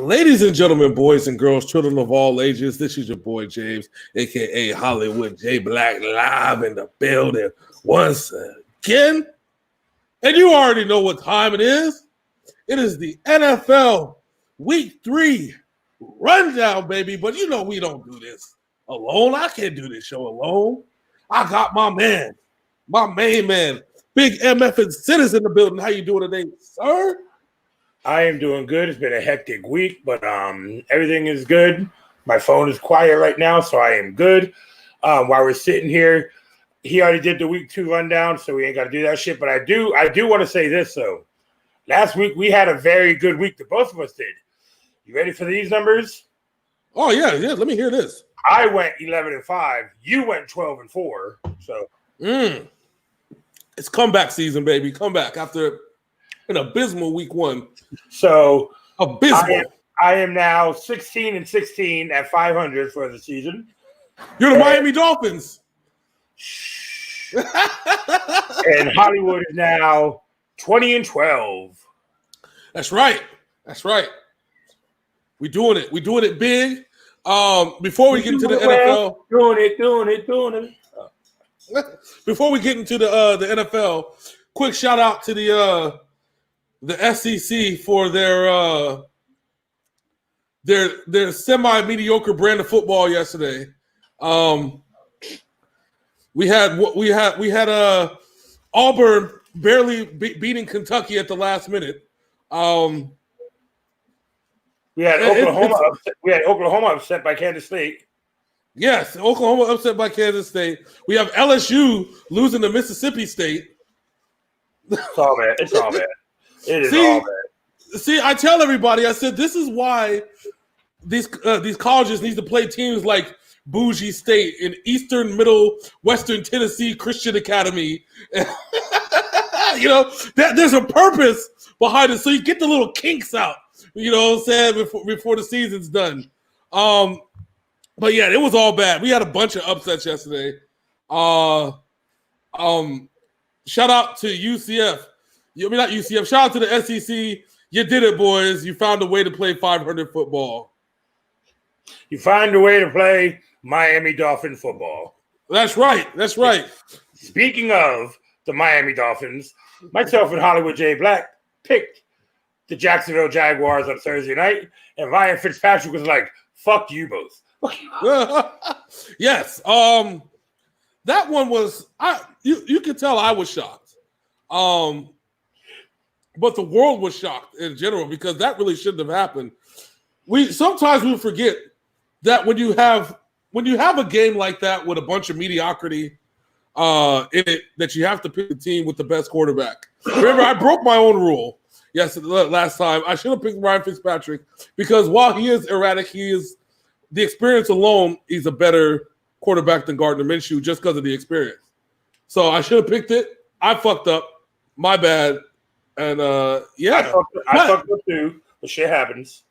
Ladies and gentlemen, boys and girls, children of all ages, this is your boy James, a.k.a. Hollywood J Black, live in the building once again. And you already know what time it is. It is the NFL Week 3 rundown, baby. But you know we don't do this alone. I can't do this show alone. I got my man, my main man, Big MF and Sinners in the building. How you doing today, sir? I am doing good. It's been a hectic week, but everything is good. My phone is quiet right now, so I am good. While we're sitting here, he already did the week 2 rundown, so we ain't got to do that shit. But I do want to say this, though. Last week, we had a very good week that both of us did. You ready for these numbers? Oh, yeah. Let me hear this. I went 11-5. You went 12-4. So, It's comeback season, baby. Comeback after an abysmal week 1. So abysmal. I am now 16-16 at 500 for the season. You're the Miami Dolphins. And Hollywood is now 20-12. That's right. That's right. We're doing it. We're doing it big. Before we get into the NFL, doing it. Before we get into the NFL, quick shout out to the SEC for their semi-mediocre brand of football yesterday. We had Auburn barely beating Kentucky at the last minute. We had Oklahoma upset by Kansas State. Yes, Oklahoma upset by Kansas State. We have LSU losing to Mississippi State. It's all bad. It's all bad. It is all bad. See, I tell everybody, I said this is why these colleges need to play teams like Bougie State and Eastern Middle Western Tennessee Christian Academy. You know, there's a purpose behind it, so you get the little kinks out. You know what I'm saying, before the season's done. But yeah, it was all bad. We had a bunch of upsets yesterday. Shout out to UCF. Not UCF. Shout out to the SEC. You did it, boys. You found a way to play 500 football. You find a way to play Miami Dolphin football. That's right. That's right. Speaking of the Miami Dolphins, myself and Hollywood J Black picked the Jacksonville Jaguars on Thursday night, and Ryan Fitzpatrick was like, "Fuck you both." Yes. That one was you could tell I was shocked. But the world was shocked in general because that really shouldn't have happened. Sometimes we forget that when you have a game like that with a bunch of mediocrity in it, that you have to pick the team with the best quarterback. Remember, I broke my own rule. Yes, last time I should have picked Ryan Fitzpatrick because while he is erratic, he is the experience alone. He's a better quarterback than Gardner Minshew just because of the experience. So I should have picked it. I fucked up. My bad. And yeah, I fucked up too. But shit happens.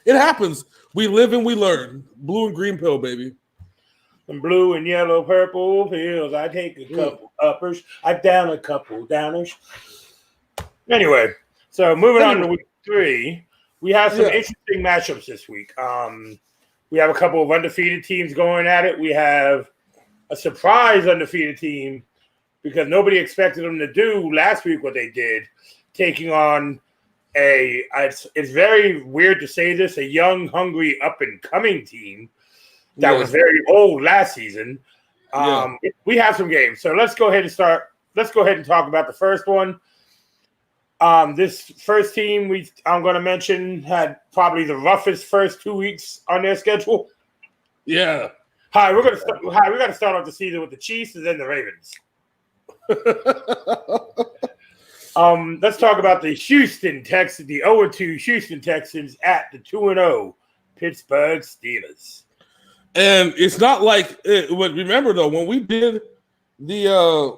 It happens. We live and we learn. Blue and green pill, baby. And blue and yellow, purple pills. I take a couple uppers. I down a couple downers. Anyway, so moving on to week 3, we have some interesting matchups this week. We have a couple of undefeated teams going at it. We have a surprise undefeated team because nobody expected them to do last week what they did, taking on it's very weird to say this, a young, hungry, up-and-coming team that was very old last season. We have some games. So let's go ahead and start. Let's go ahead and talk about the first one. This first team I'm going to mention had probably the roughest first 2 weeks on their schedule. Yeah. Hi, we're going to start off the season with the Chiefs and then the Ravens. Let's talk about the Houston Texans, the 0-2 Houston Texans at the 2-0 Pittsburgh Steelers. And it's not like remember though when we did the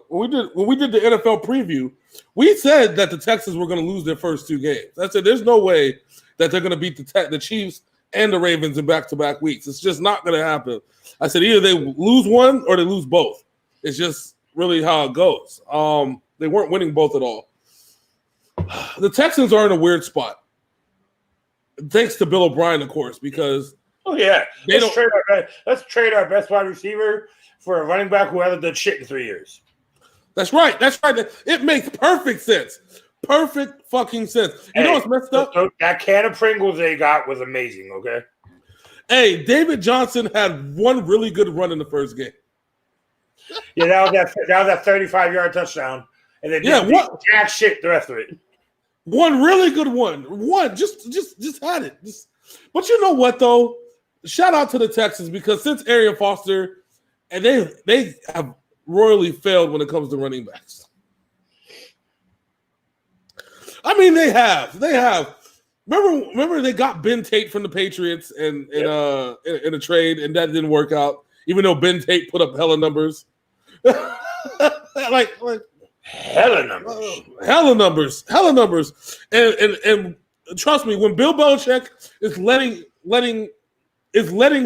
NFL preview, we said that the Texans were going to lose their first 2 games. I said there's no way that they're going to beat the Chiefs and the Ravens in back-to-back weeks. It's just not going to happen. I said either they lose one or they lose both. It's just really how it goes. They weren't winning both at all. The Texans are in a weird spot. thanks to Bill O'Brien, of course, because let's trade our best wide receiver for a running back who hasn't done shit in 3 years. That's right. It makes perfect sense. Perfect fucking sense. You know what's messed up? That can of Pringles they got was amazing, okay? Hey, David Johnson had one really good run in the first game. Yeah, that was that 35-yard touchdown. And then jack shit the rest of it. One really good one. Just had it. But you know what, though? Shout out to the Texans, because since Arian Foster, and they have royally failed when it comes to running backs. I mean, they have. Remember they got Ben Tate from the Patriots in a trade, and that didn't work out, even though Ben Tate put up hella numbers. like hella numbers. And trust me, when Bill Belichick is letting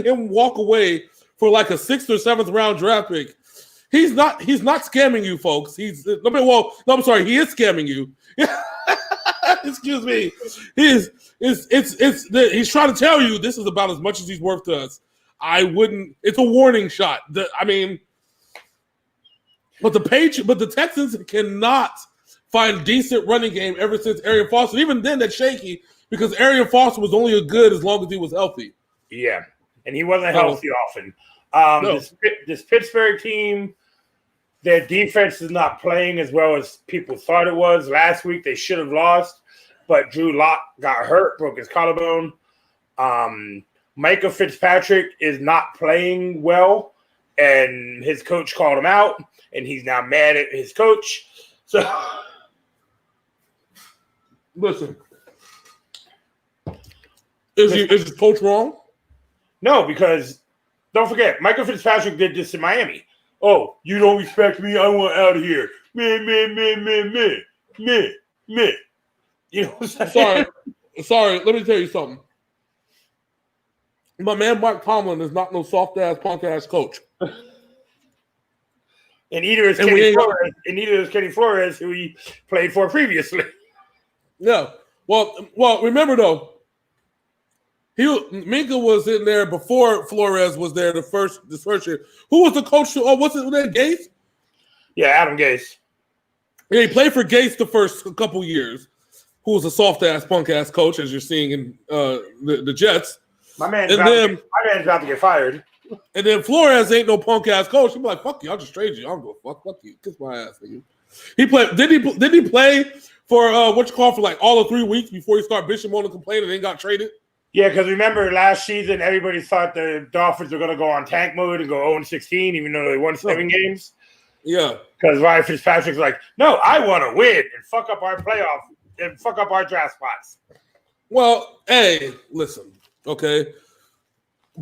him walk away for like a 6th or 7th round draft pick, he's not scamming you, folks. He is scamming you. Excuse me. He's trying to tell you this is about as much as he's worth to us. It's a warning shot. But the Texans cannot find decent running game ever since Arian Foster. Even then, that's shaky because Arian Foster was only good as long as he was healthy. Yeah, and he wasn't healthy often. No. This Pittsburgh team, their defense is not playing as well as people thought it was. Last week, they should have lost, but Drew Lock got hurt, broke his collarbone. Micah Fitzpatrick is not playing well, and his coach called him out, and he's now mad at his coach. So, listen, is his coach wrong? No, because don't forget, Micah Fitzpatrick did this in Miami. Oh, you don't respect me? I want out of here. Me. You know what I'm saying? Sorry. Let me tell you something. My man Mike Tomlin is not no soft ass punk ass coach. And neither is Kenny Flores, who he played for previously. Yeah. Well. Remember though, Minka was in there before Flores was there this first year. Who was the coach? What's his name? Gase? Yeah, Adam Gase. Yeah, he played for Gase the first couple years. Who was a soft ass punk ass coach, as you're seeing in the Jets. My man's about to get fired. And then Flores ain't no punk ass coach. He'd be like, "Fuck you! I'll just trade you. I don't go fuck you. Kiss my ass, nigga." He played. Did he play for for like all of 3 weeks before he started bitching, moaning, complaining, and then got traded? Yeah, because remember last season, everybody thought the Dolphins were going to go on tank mode and go 0-16, even though they won 7 games. Yeah. Because Ryan Fitzpatrick's like, no, I want to win and fuck up our playoff and fuck up our draft spots. Well, hey, listen, okay.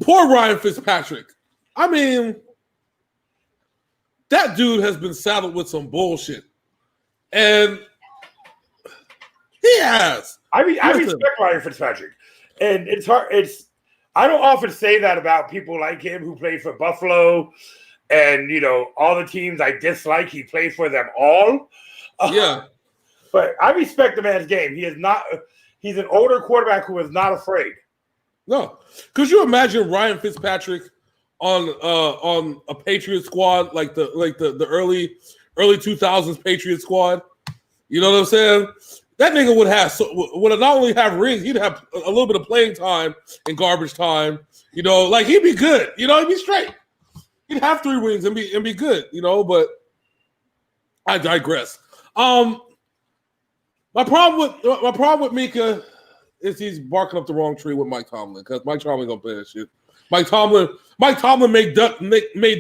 Poor Ryan Fitzpatrick. I mean, that dude has been saddled with some bullshit. And he has. I respect Ryan Fitzpatrick. And it's hard. I don't often say that about people like him who played for Buffalo and, all the teams I dislike. He played for them all. Yeah. But I respect the man's game. He's an older quarterback who is not afraid. No. Could you imagine Ryan Fitzpatrick on a Patriot squad like the early 2000s Patriot squad? You know what I'm saying? That nigga would not only have rings, he'd have a little bit of playing time and garbage time. He'd be good. He'd be straight. He'd have 3 rings and be good. But I digress. My problem with Mika is he's barking up the wrong tree with Mike Tomlin, because Mike Tomlin gonna play that shit. Mike Tomlin made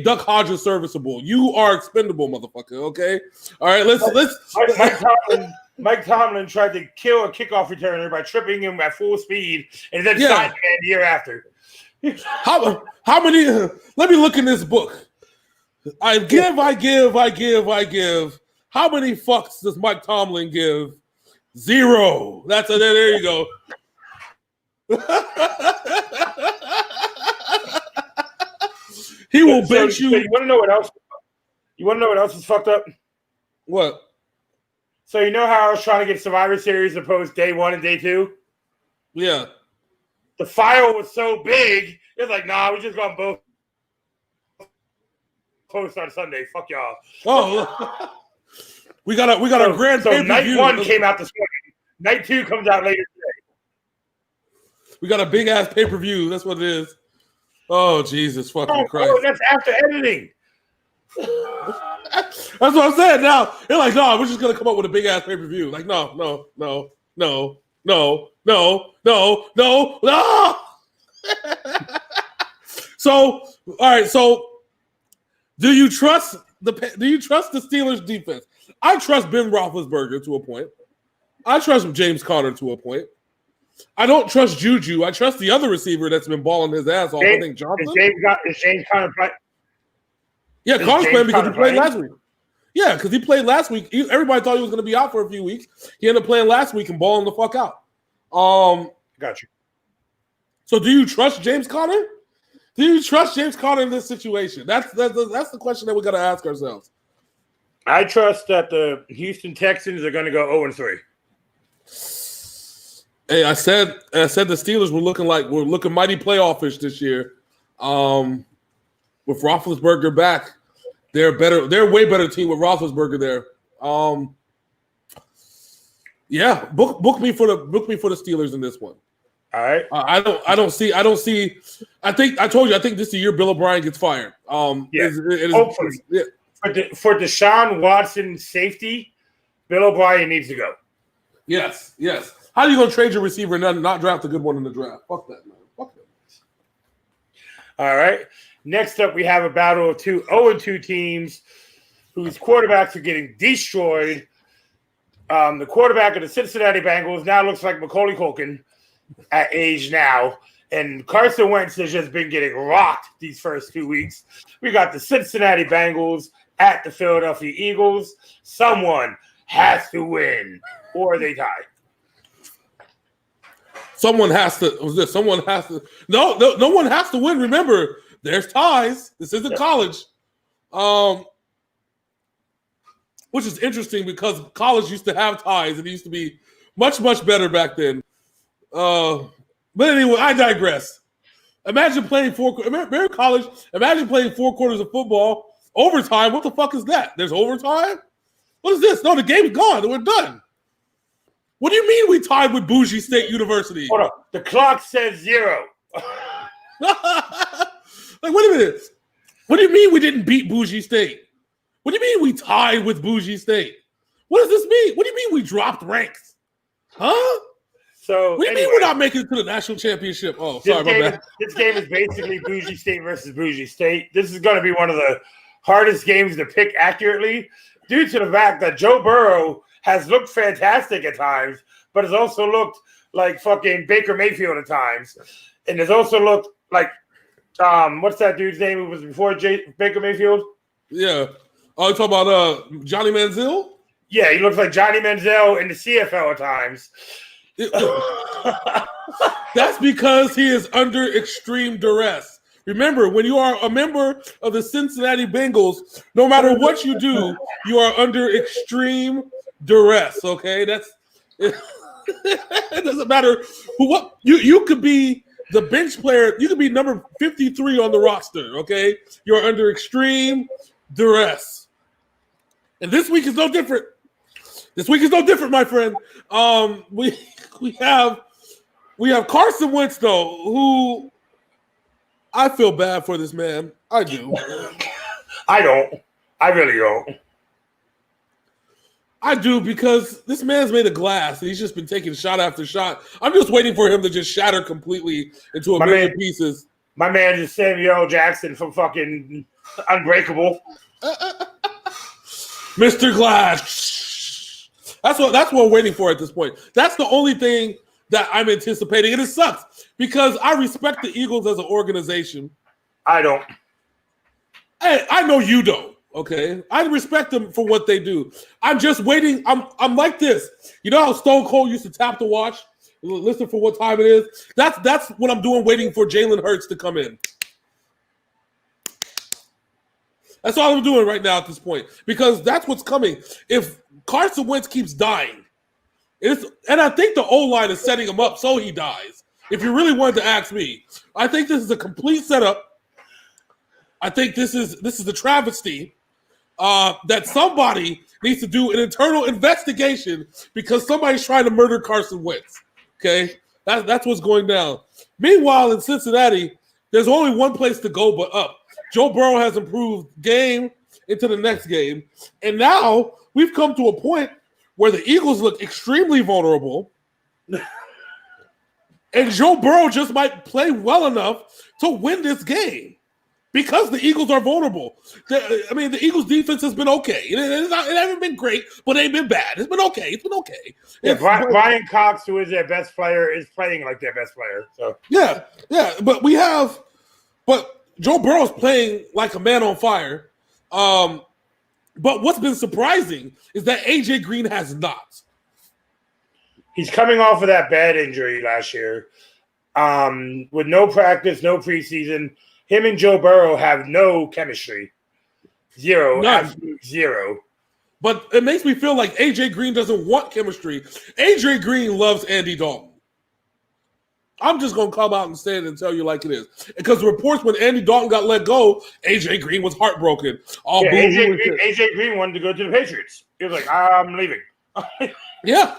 Duck Hodges serviceable. You are expendable, motherfucker. Okay, all right. Mike Tomlin tried to kill a kickoff returner by tripping him at full speed, and then signed the year after. How many? Let me look in this book. I give. How many fucks does Mike Tomlin give? 0. There you go. He will bench you. So you want to know what else? You want to know what else is fucked up? What? So you know how I was trying to get Survivor Series opposed day 1 and day 2? Yeah. the file was so big. It's like, nah, we just gonna both post on Sunday. Fuck y'all. Oh, we got a grand pay-per-view. Night 1 came out this morning. Night 2 comes out later today. We got a big ass pay-per-view. That's what it is. Oh, Jesus fucking Christ. Oh, that's after editing. That's what I'm saying. Now they're like, no, we're just gonna come up with a big ass pay-per-view. Like, no. So, all right. So, do you trust the Steelers defense? I trust Ben Roethlisberger to a point. I trust James Conner to a point. I don't trust Juju. I trust the other receiver that's been balling his ass off. I think Johnson. Is James Conner playing? Yeah, Conner's playing because he played last week. Yeah, because he played last week. Everybody thought he was going to be out for a few weeks. He ended up playing last week and balling the fuck out. Got you. So, do you trust James Conner? Do you trust James Conner in this situation? That's the question that we got to ask ourselves. I trust that the Houston Texans are going to go 0-3. Hey, I said the Steelers were looking mighty playoff-ish this year. With Roethlisberger back, they're better. They're a way better team with Roethlisberger there. Yeah, book me for the Steelers in this one. All right. I don't see. I think I told you. I think this is the year Bill O'Brien gets fired. Hopefully. Yeah. For Deshaun Watson's safety, Bill O'Brien needs to go. Yes. How are you going to trade your receiver and not draft a good one in the draft? Fuck that, man. Fuck that. All right. Next up, we have a battle of 0-2 teams whose quarterbacks are getting destroyed. The quarterback of the Cincinnati Bengals now looks like Macaulay Culkin at age now. And Carson Wentz has just been getting rocked these first 2 weeks. We got the Cincinnati Bengals at the Philadelphia Eagles. Someone has to win or they tie. Someone has to. No one has to win. Remember, there's ties. This isn't college. Which is interesting because college used to have ties. It used to be much, much better back then. But anyway, I digress. Imagine playing remember college? Imagine playing 4 quarters of football. Overtime, what the fuck is that? There's overtime? What is this? No, the game's gone. We're done. What do you mean we tied with Bougie State University? Hold on. The clock says 0. Like, wait a minute. What do you mean we didn't beat Bougie State? What do you mean we tied with Bougie State? What does this mean? What do you mean we dropped ranks? Huh? So, what do you mean we're not making it to the national championship? Oh, sorry, my bad. This game is basically Bougie State versus Bougie State. This is going to be one of the hardest games to pick accurately due to the fact that Joe Burrow has looked fantastic at times, but has also looked like fucking Baker Mayfield at times. And has also looked like, what's that dude's name who was before Baker Mayfield? Yeah. Oh, you talking about Johnny Manziel? Yeah, he looks like Johnny Manziel in the CFL at times. That's because he is under extreme duress. Remember, when you are a member of the Cincinnati Bengals, no matter what you do, you are under extreme duress. Okay, it doesn't matter what you could be. The bench player, you could be number 53 on the roster. Okay, you're under extreme duress, and this week is no different. This week is no different, my friend. We have Carson Wentz though, who I feel bad for this man. I do. I don't. I really don't. I do because this man's made of glass and he's just been taking shot after shot. I'm just waiting for him to just shatter completely into a million pieces. My man is Samuel L. Jackson from fucking Unbreakable. Mr. Glass. That's what we're waiting for at this point. That's the only thing that I'm anticipating. And it sucks because I respect the Eagles as an organization. I don't. Hey, I know you don't. Okay, I respect them for what they do. I'm just waiting. I'm like this. You know how Stone Cold used to tap the watch, listen for what time it is. That's what I'm doing, waiting for Jalen Hurts to come in. That's all I'm doing right now at this point because that's what's coming. If Carson Wentz keeps dying, and I think the O-line is setting him up so he dies. if you really wanted to ask me, I think this is a complete setup. I think this is the travesty that somebody needs to do an internal investigation because somebody's trying to murder Carson Wentz. Okay, that's what's going down. Meanwhile, in Cincinnati, there's only one place to go but up. Joe Burrow has improved game into the next game, and now we've come to a point where the Eagles look extremely vulnerable, and Joe Burrow just might play well enough to win this game because the Eagles are vulnerable. The Eagles' defense has been okay. It hasn't been great, but it ain't been bad. It's been okay. Yeah, Brian Cox, who is their best player, is playing like their best player. So yeah, but Joe Burrow's playing like a man on fire. But what's been surprising is that AJ Green has not. He's coming off of that bad injury last year. With no practice, no preseason. Him and Joe Burrow have no chemistry. Zero. None. Absolute zero. But it makes me feel like AJ Green doesn't want chemistry. AJ Green loves Andy Dalton. I'm just going to come out and say it and tell you like it is. Because the reports when Andy Dalton got let go, AJ Green was heartbroken. AJ Green wanted to go to the Patriots. He was like, I'm leaving. Yeah.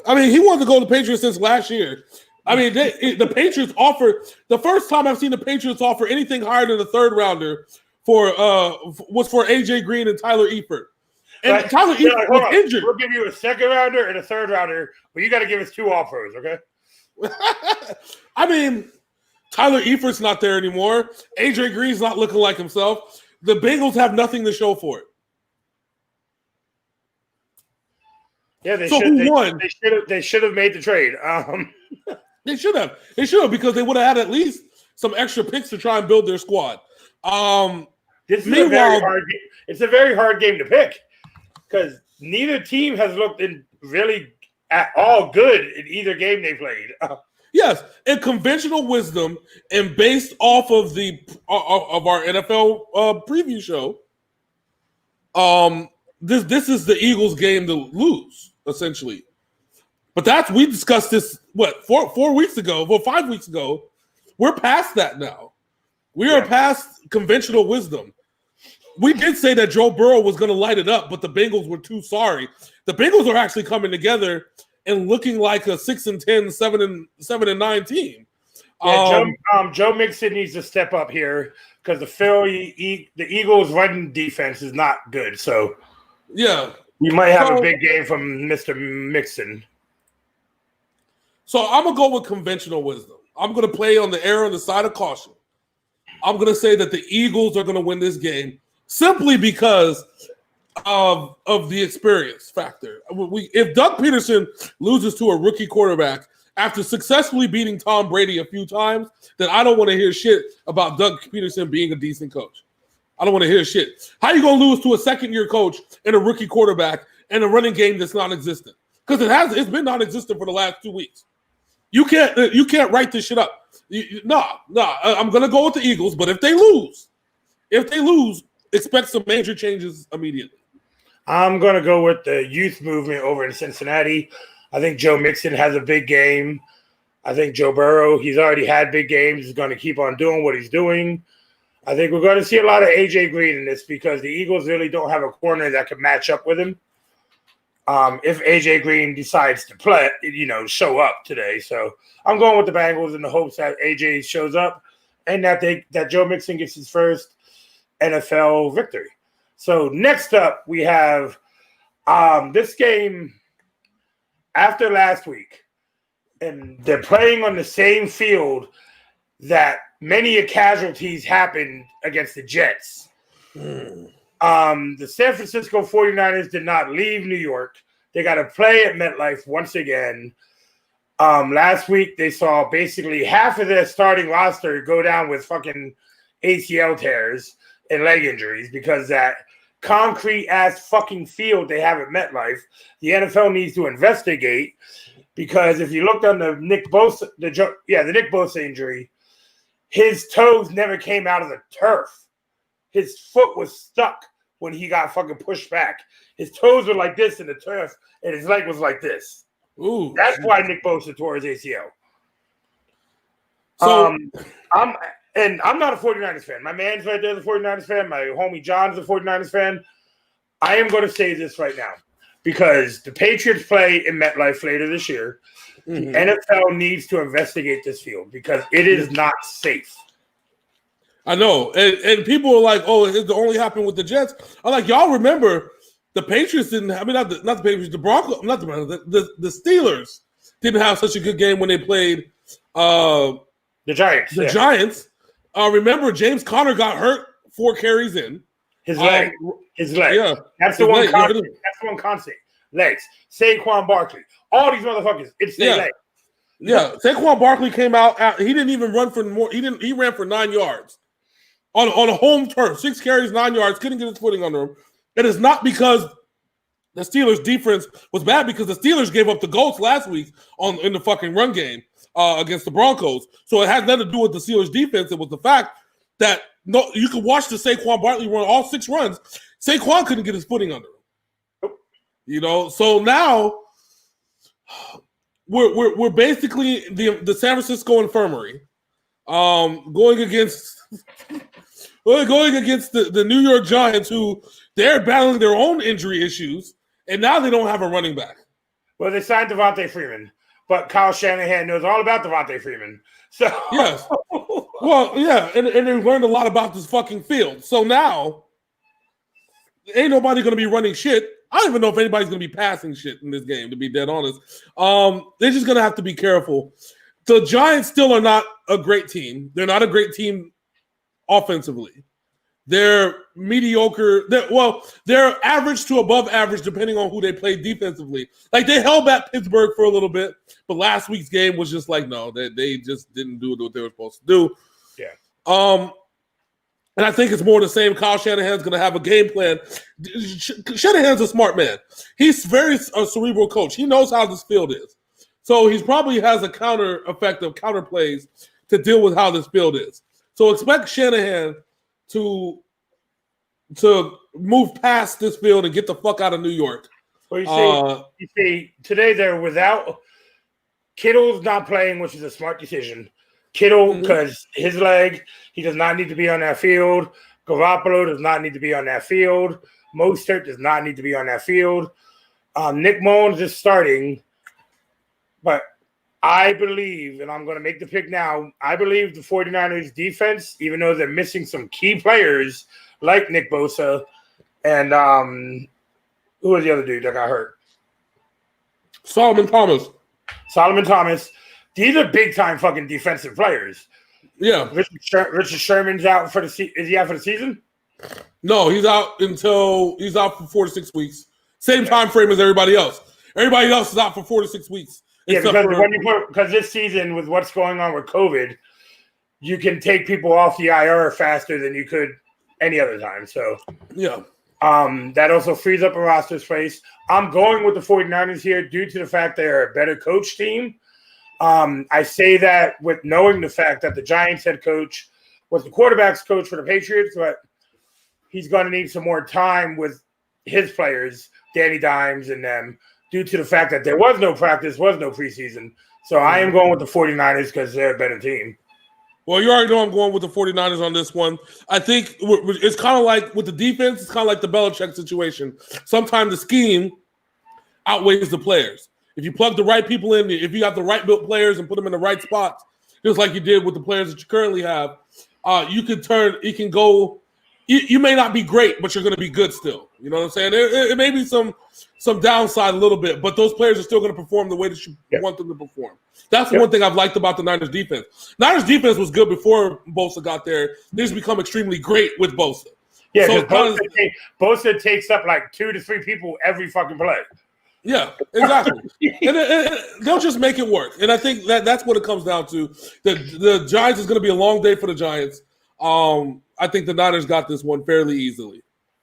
I mean, he wanted to go to the Patriots since last year. I mean, the Patriots offered – the first time I've seen the Patriots offer anything higher than a third rounder was for AJ Green and Tyler Eifert. And Tyler Eifert was injured. We'll give you a second rounder and a third rounder, but you got to give us 2 offers, okay? I mean, Tyler Eifert's not there anymore. AJ Green's not looking like himself. The Bengals have nothing to show for it. Yeah, they won? They should have made the trade. They should have because they would have had at least some extra picks to try and build their squad. This is a very hard game. It's a very hard game to pick because neither team has looked really at all good in either game they played. Yes, in conventional wisdom and based off of of our NFL preview show, this is the Eagles' game to lose, essentially. But we discussed this 4 weeks ago, 5 weeks ago. We're past that now. We are past conventional wisdom. We did say that Joe Burrow was going to light it up, but the Bengals were too sorry. The Bengals are actually coming together and looking like a 6-10, 7-9 team. Joe Mixon needs to step up here because the Eagles' running defense is not good. So yeah, we might have a big game from Mr. Mixon. So I'm gonna go with conventional wisdom. I'm gonna play on the side of caution. I'm gonna say that the Eagles are gonna win this game simply because of the experience factor. If Doug Peterson loses to a rookie quarterback after successfully beating Tom Brady a few times, then I don't want to hear shit about Doug Peterson being a decent coach. I don't want to hear shit. How you gonna lose to a second-year coach and a rookie quarterback and a running game that's non-existent? Because it's been non-existent for the last 2 weeks. You can't write this shit up. I'm gonna go with the Eagles, but if they lose, expect some major changes immediately. I'm going to go with the youth movement over in Cincinnati. I think Joe Mixon has a big game. I think Joe Burrow, he's already had big games. He's going to keep on doing what he's doing. I think we're going to see a lot of AJ Green in this because the Eagles really don't have a corner that can match up with him. If AJ Green decides to play, show up today. So I'm going with the Bengals in the hopes that AJ shows up and that Joe Mixon gets his first NFL victory. So next up, we have this game after last week, and they're playing on the same field that many casualties happened against the Jets. The San Francisco 49ers did not leave New York. They got to play at MetLife once again. Last week, they saw basically half of their starting roster go down with fucking ACL tears and leg injuries because that concrete-ass fucking field they have at MetLife, the NFL needs to investigate because if you looked on the Nick Bosa injury, his toes never came out of the turf. His foot was stuck when he got fucking pushed back. His toes were like this in the turf, and his leg was like this. Ooh, that's why Nick Bosa tore his ACL. So I'm not a 49ers fan. My man's right there, the 49ers fan. My homie John's a 49ers fan. I am going to say this right now because the Patriots play in MetLife later this year. The NFL needs to investigate this field because it is not safe. I know. And people are like, oh, it only happened with the Jets. I'm like, y'all remember the Patriots didn't have, I mean, not the Patriots, the Broncos, not the Steelers didn't have such a good game when they played the Giants. Giants. Remember, James Conner got hurt 4 carries in. His leg. Yeah. That's the one constant. That's the one constant. Legs. Saquon Barkley. All these motherfuckers. It's their legs. Yeah. Saquon Barkley came out. He didn't even run for more. He ran for 9 yards on a home turf. 6 carries, 9 yards. Couldn't get his footing under him. It is not because the Steelers' defense was bad, because the Steelers gave up the goals last week in the fucking run game against the Broncos. So it had nothing to do with the Steelers' defense. It was the fact that you could watch the Saquon Barkley run all 6 runs. Saquon couldn't get his footing under him. You know, so now we're basically the San Francisco Infirmary going against the New York Giants, who they're battling their own injury issues, and now they don't have a running back. Well, they signed Devontae Freeman, but Kyle Shanahan knows all about Devontae Freeman. So yes, well, yeah, and they learned a lot about this fucking field. So now ain't nobody going to be running shit. I don't even know if anybody's going to be passing shit in this game, to be dead honest. They're just going to have to be careful. The Giants still are not a great team. They're not a great team offensively. They're mediocre. They're average to above average, depending on who they play defensively. Like, they held back Pittsburgh for a little bit, but last week's game was just like, no, they just didn't do what they were supposed to do. Yeah. And I think it's more the same. Kyle Shanahan's going to have a game plan. Shanahan's a smart man. He's a cerebral coach. He knows how this field is. So he probably has a counter effect of counter plays to deal with how this field is. So expect Shanahan to move past this field and get the fuck out of New York. Well, you see, today they're without Kittle's not playing, which is a smart decision. Kittle, because his leg, he does not need to be on that field. Garoppolo does not need to be on that field. Mostert does not need to be on that field. Nick Mullins is starting, but I believe, and I'm going to make the pick now, I believe the 49ers defense, even though they're missing some key players like Nick Bosa and who was the other dude that got hurt? Solomon Thomas. These are big-time fucking defensive players. Yeah. Richard Sherman's out for the season. Is he out for the season? No, he's out for 4 to 6 weeks. Same time frame as everybody else. Everybody else is out for 4 to 6 weeks. Yeah, because this season, with what's going on with COVID, you can take people off the IR faster than you could any other time. So yeah. That also frees up a roster space. I'm going with the 49ers here due to the fact they're a better coach team. I say that with knowing the fact that the Giants head coach was the quarterback's coach for the Patriots, but he's going to need some more time with his players, Danny Dimes and them, due to the fact that there was no practice, was no preseason. So I am going with the 49ers because they're a better team. Well, you already know I'm going with the 49ers on this one. I think it's kind of like with the defense, it's kind of like the Belichick situation. Sometimes the scheme outweighs the players. If you plug the right people in, if you got the right built players and put them in the right spots, just like you did with the players that you currently have, you may not be great, but you're going to be good still. You know what I'm saying? It may be some downside a little bit, but those players are still going to perform the way that you want them to perform. That's one thing I've liked about the Niners defense. Niners defense was good before Bosa got there. They just become extremely great with Bosa. Yeah, so Bosa takes up like 2 to 3 people every fucking play. Yeah, exactly. and they'll just make it work. And I think that's what it comes down to. The Giants is going to be a long day for the Giants. I think the Niners got this one fairly easily.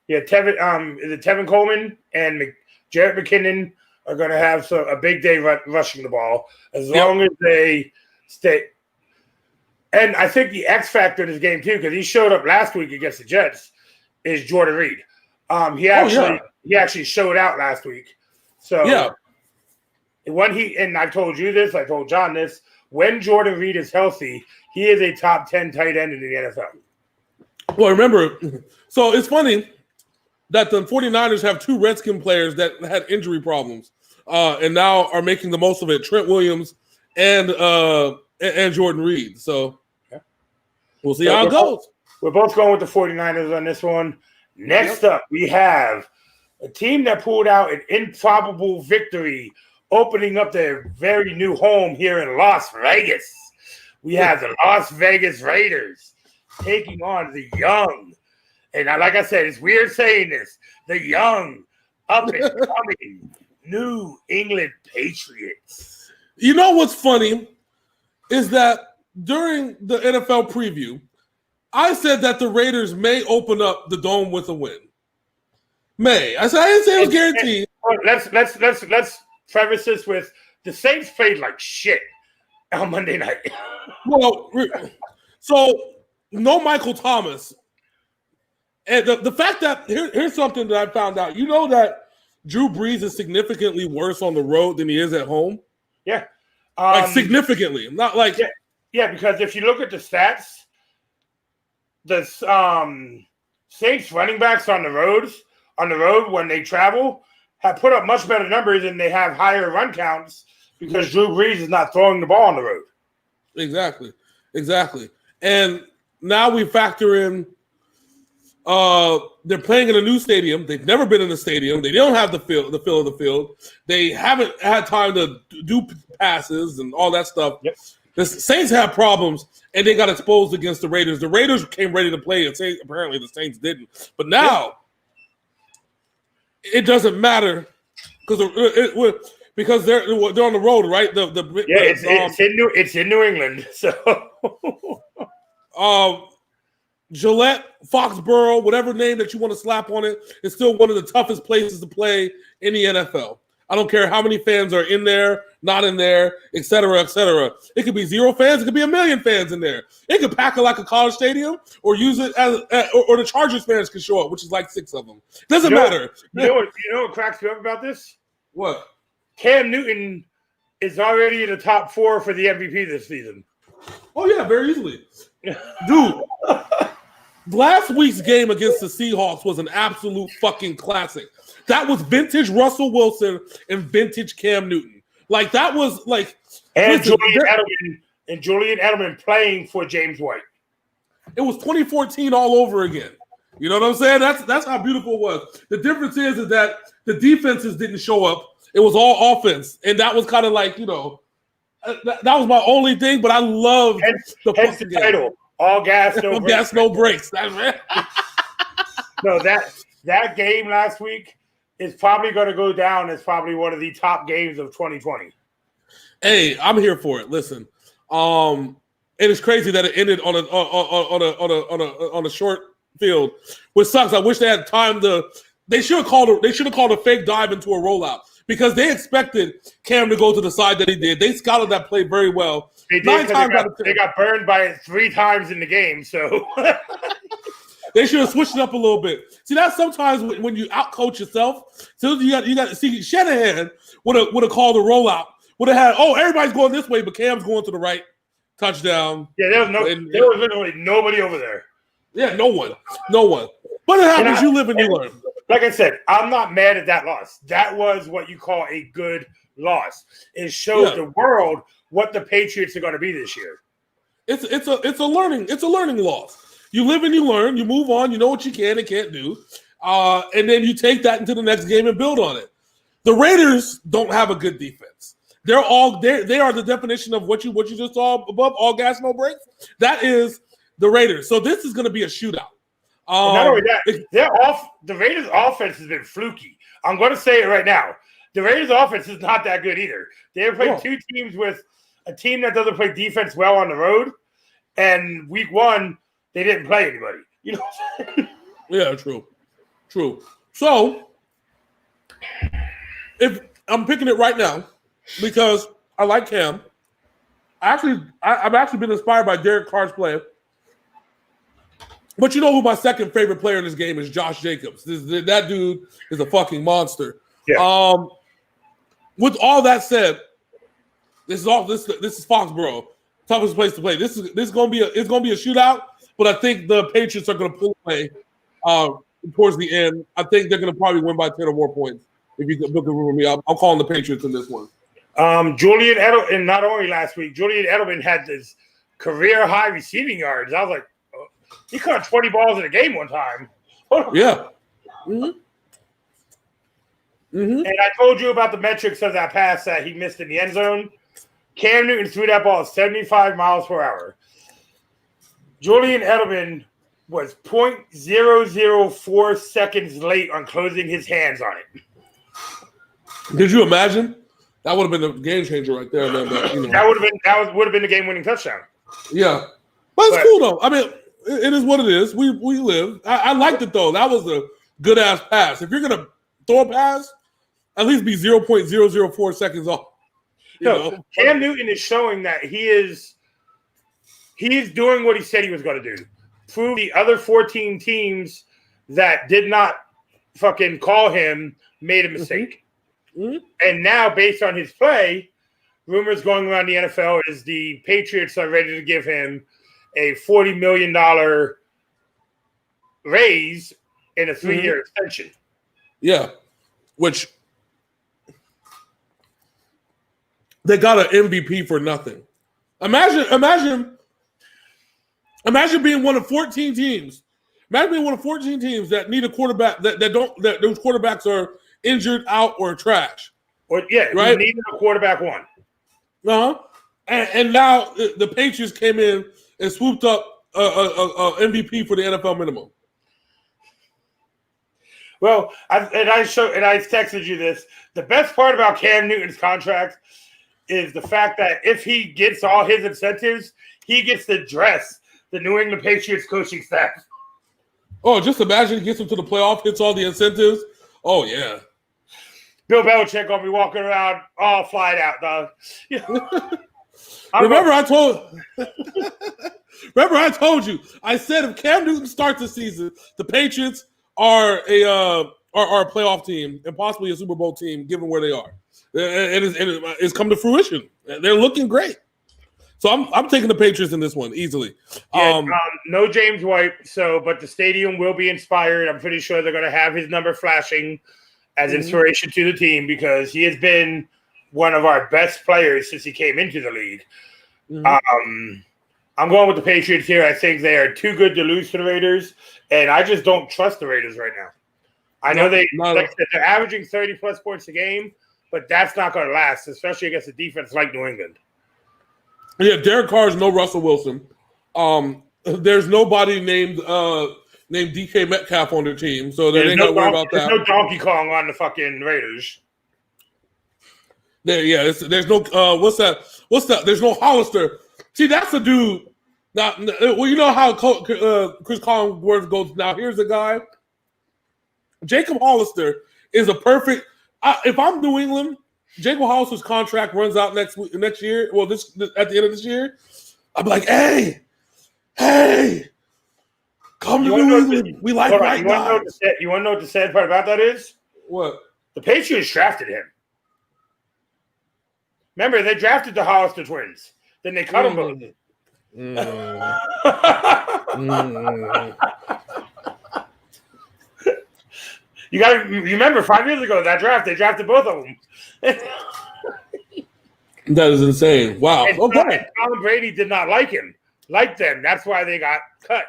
Yeah, Tevin Coleman and Jarrett McKinnon are going to have a big day rushing the ball as long as they stay. And I think the X factor in this game too, because he showed up last week against the Jets, is Jordan Reed. He actually showed out last week. So when and I told you this, I told John this, when Jordan Reed is healthy, he is a top 10 tight end in the NFL. Well, remember, so it's funny that the 49ers have 2 Redskin players that had injury problems and now are making the most of it, Trent Williams and Jordan Reed. So we'll see how it goes. We're both going with the 49ers on this one. Next up, we have a team that pulled out an improbable victory, opening up their very new home here in Las Vegas. We have the Las Vegas Raiders taking on the young, and like I said, it's weird saying this, the young, up-and-coming New England Patriots. You know what's funny is that during the NFL preview, I said that the Raiders may open up the dome with a win. May. I didn't say it was guaranteed. Let's preface this with the Saints played like shit on Monday night. Well, so no Michael Thomas. And the fact that here's something that I found out. You know that Drew Brees is significantly worse on the road than he is at home? Yeah. Like significantly. Not like yeah, because if you look at the stats, the Saints running backs on the road when they travel have put up much better numbers and they have higher run counts because Drew Brees is not throwing the ball on the road. Exactly. And now we factor in they're playing in a new stadium. They've never been in the stadium. They don't have the feel of the field. They haven't had time to do passes and all that stuff. Yep. The Saints have problems, and they got exposed against the Raiders. The Raiders came ready to play, and apparently the Saints didn't. But now it doesn't matter because they're on the road, right? It's in New England. So Gillette, Foxborough, whatever name that you want to slap on it, is still one of the toughest places to play in the NFL. I don't care how many fans are in there, not in there, et cetera, et cetera. It could be 0 fans. It could be 1 million fans in there. It could pack it like a college stadium or use it as or the Chargers fans can show up, which is like 6 of them. Doesn't matter. You know what cracks me up about this? What? Cam Newton is already in the top 4 for the MVP this season. Oh, yeah, very easily. Dude, last week's game against the Seahawks was an absolute fucking classic. That was vintage Russell Wilson and vintage Cam Newton. Like, that was like... And Julian Edelman playing for James White. It was 2014 all over again. You know what I'm saying? That's how beautiful it was. The difference is that the defenses didn't show up. It was all offense. And that was kind of like, that was my only thing, but I loved the title. All gas, no brakes. Gas, no brakes. That's right. No, that game last week is probably going to go down as probably one of the top games of 2020. Hey, I'm here for it. Listen, it is crazy that it ended on a short field, which sucks. I wish they had time to. They should have called a fake dive into a rollout because they expected Cam to go to the side that he did. They scouted that play very well. They did. They got burned by it 3 times in the game, so. They should have switched it up a little bit. See, that's sometimes when you outcoach yourself. So you got to see Shanahan would have called a rollout. Would have had everybody's going this way, but Cam's going to the right. Touchdown. Yeah, there was literally nobody over there. Yeah, no one. But it happens. You live and you learn. Like I said, I'm not mad at that loss. That was what you call a good loss. It showed the world what the Patriots are going to be this year. It's a learning loss. You live and you learn. You move on. You know what you can and can't do, and then you take that into the next game and build on it. The Raiders don't have a good defense. They are the definition of what you just saw above. All gas, no brakes. That is the Raiders. So this is going to be a shootout. Not only that, the Raiders' offense has been fluky. I'm going to say it right now. The Raiders' offense is not that good either. They played 2 teams with a team that doesn't play defense well on the road, and week 1 they didn't play anybody. You know what I'm saying? Yeah, true. So if I'm picking it right now because I like Cam. I've actually been inspired by Derek Carr's play. But you know who my second favorite player in this game is? Josh Jacobs. That dude is a fucking monster. Yeah. With all that said, This is Foxborough, toughest place to play. This is gonna be a shootout, but I think the Patriots are gonna pull away towards the end. I think they're gonna probably win by 10 or more points. If you look at me, I'm calling the Patriots in this one. Julian Edelman, not only last week, Julian Edelman had this career high receiving yards. I was like, oh, he caught 20 balls in a game one time. Yeah. Mm-hmm. Mm-hmm. And I told you about the metrics of that pass that he missed in the end zone. Cam Newton threw that ball 75 miles per hour. Julian Edelman was 0.004 seconds late on closing his hands on it. Did you imagine? That would have been a game changer right there, man. But, that would have been the game-winning touchdown. Yeah, but it's cool though. I mean, it is what it is. We live. I liked it though. That was a good ass pass. If you're gonna throw a pass, at least be 0.004 seconds off. Cam Newton is showing that he is doing what he said he was going to do. Prove the other 14 teams that did not fucking call him made a mistake. Mm-hmm. And now, based on his play, rumors going around the NFL is the Patriots are ready to give him a $40 million raise in a 3-year extension. Yeah, which they got an MVP for nothing. Imagine being one of 14 teams. Imagine being one of 14 teams that need a quarterback that those quarterbacks are injured, out, or trash. Right? You needed a quarterback one. And now the Patriots came in and swooped up a MVP for the NFL minimum. Well, I texted you this. The best part about Cam Newton's contract is the fact that if he gets all his incentives, he gets to dress the New England Patriots coaching staff. Oh, just imagine he gets him to the playoff, hits all the incentives. Oh, yeah. Bill Belichick gonna be walking around all flied out, dog. Remember I told you. I said if Cam Newton starts the season, the Patriots are a playoff team and possibly a Super Bowl team, given where they are. And it's come to fruition. They're looking great. So I'm taking the Patriots in this one easily. Yeah, no James White, but the stadium will be inspired. I'm pretty sure they're going to have his number flashing as inspiration to the team because he has been one of our best players since he came into the league. Mm-hmm. I'm going with the Patriots here. I think they are too good to lose to the Raiders, and I just don't trust the Raiders right now. I know they're averaging 30-plus points a game, but that's not going to last, especially against a defense like New England. Yeah, Derek Carr is no Russell Wilson. There's nobody named DK Metcalf on their team, so they ain't got to worry about that. There's no Donkey Kong on the fucking Raiders. There's no what's that? There's no Hollister. See, that's a dude. Now, well, you know how Chris Collinsworth goes. Now, here's a guy. Jacob Hollister is a perfect. If I'm New England, Jacob Hollister's contract runs out next year. Well, at the end of this year, I'm like, hey, come to New England. We like right now. You want to know what the sad part about that is? What? The Patriots drafted him. Remember, they drafted the Hollister twins. Then they cut them both. You remember 5 years ago that draft, they drafted both of them. That is insane. Wow. And Tom Brady did not like them. That's why they got cut.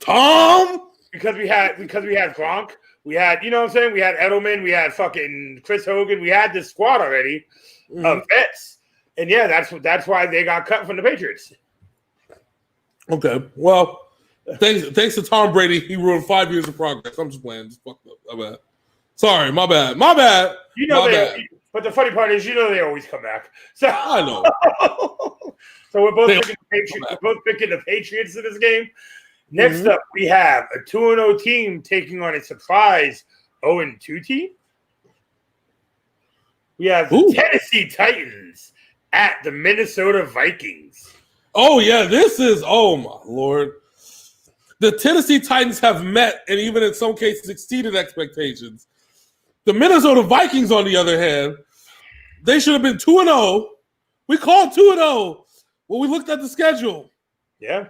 Tom? Because we had Gronk. We had, you know what I'm saying? We had Edelman. We had fucking Chris Hogan. We had this squad already of vets. And yeah, that's why they got cut from the Patriots. Okay. Well, thanks to Tom Brady, he ruined 5 years of progress. I'm just playing. Just fucked up. My bad. Sorry, my bad. But the funny part is, they always come back. So I know. So we're both picking the Patriots. We're both picking the Patriots in this game. Next up, we have a 2-0 team taking on a surprise 0-2 team. We have the Tennessee Titans at the Minnesota Vikings. Oh, yeah. This is, oh, my Lord. The Tennessee Titans have met and even in some cases exceeded expectations. The Minnesota Vikings, on the other hand, they should have been 2-0. We called 2-0 when we looked at the schedule. Yeah.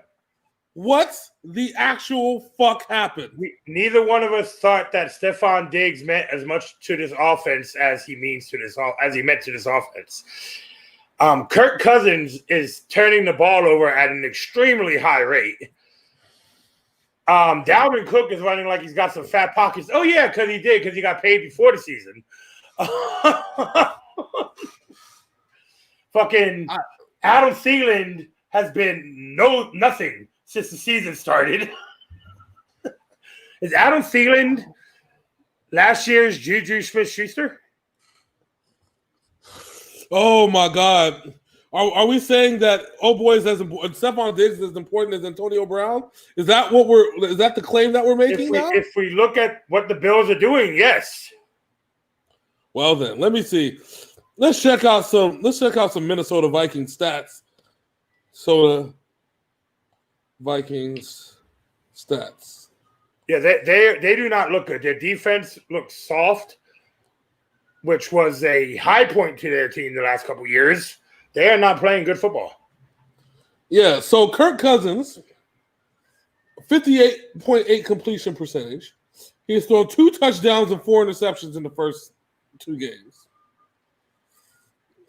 What the actual fuck happened? Neither one of us thought that Stephon Diggs meant as much to this offense as he meant to this offense. Kirk Cousins is turning the ball over at an extremely high rate. Dalvin Cook is running like he's got some fat pockets. Oh yeah, because he got paid before the season. Fucking Adam Thielen has been nothing since the season started. Is Adam Thielen last year's Juju Smith-Schuster? Oh my God. Are we saying that boy is as important, Stephon Diggs is as important as Antonio Brown? Is that the claim that we're making now? If we look at what the Bills are doing, yes. Well then, let me see. Let's check out some Minnesota Vikings stats. So Vikings stats. Yeah, they do not look good. Their defense looks soft, which was a high point to their team the last couple of years. They are not playing good football. Yeah, so Kirk Cousins, 58.8 completion percentage. He has thrown 2 touchdowns and 4 interceptions in the first 2 games.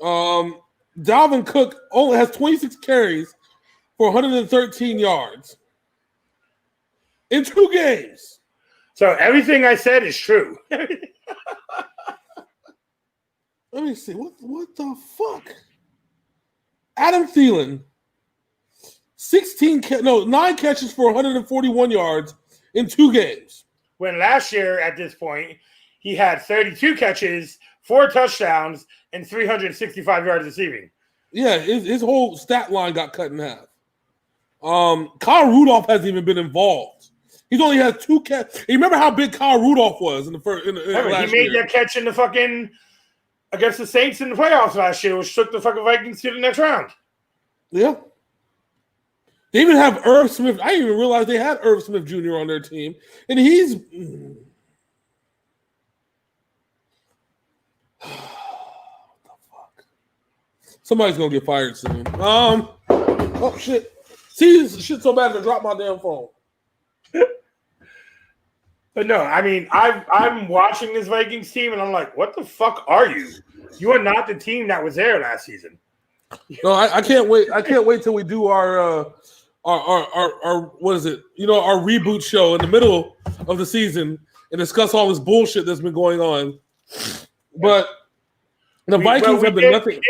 Dalvin Cook only has 26 carries for 113 yards in 2 games. So everything I said is true. Let me see. What the fuck? Adam Thielen, 9 catches for 141 yards in 2 games. When last year at this point, he had 32 catches, 4 touchdowns, and 365 yards receiving. Yeah, his whole stat line got cut in half. Kyle Rudolph hasn't even been involved. He's only had 2 catches. You remember how big Kyle Rudolph was in the first? He made that catch in the fucking against the Saints in the playoffs last year, which took the fucking Vikings to the next round. Yeah. They even have Irv Smith. I didn't even realize they had Irv Smith Jr. on their team. And he's what the fuck? Somebody's gonna get fired soon. Oh shit. See, this shit's so bad to drop my damn phone. But no, I mean, I'm watching this Vikings team, and I'm like, what the fuck are you? You are not the team that was there last season. No, I can't wait. I can't wait till we do our what is it? Our reboot show in the middle of the season and discuss all this bullshit that's been going on. But the Vikings have been nothing.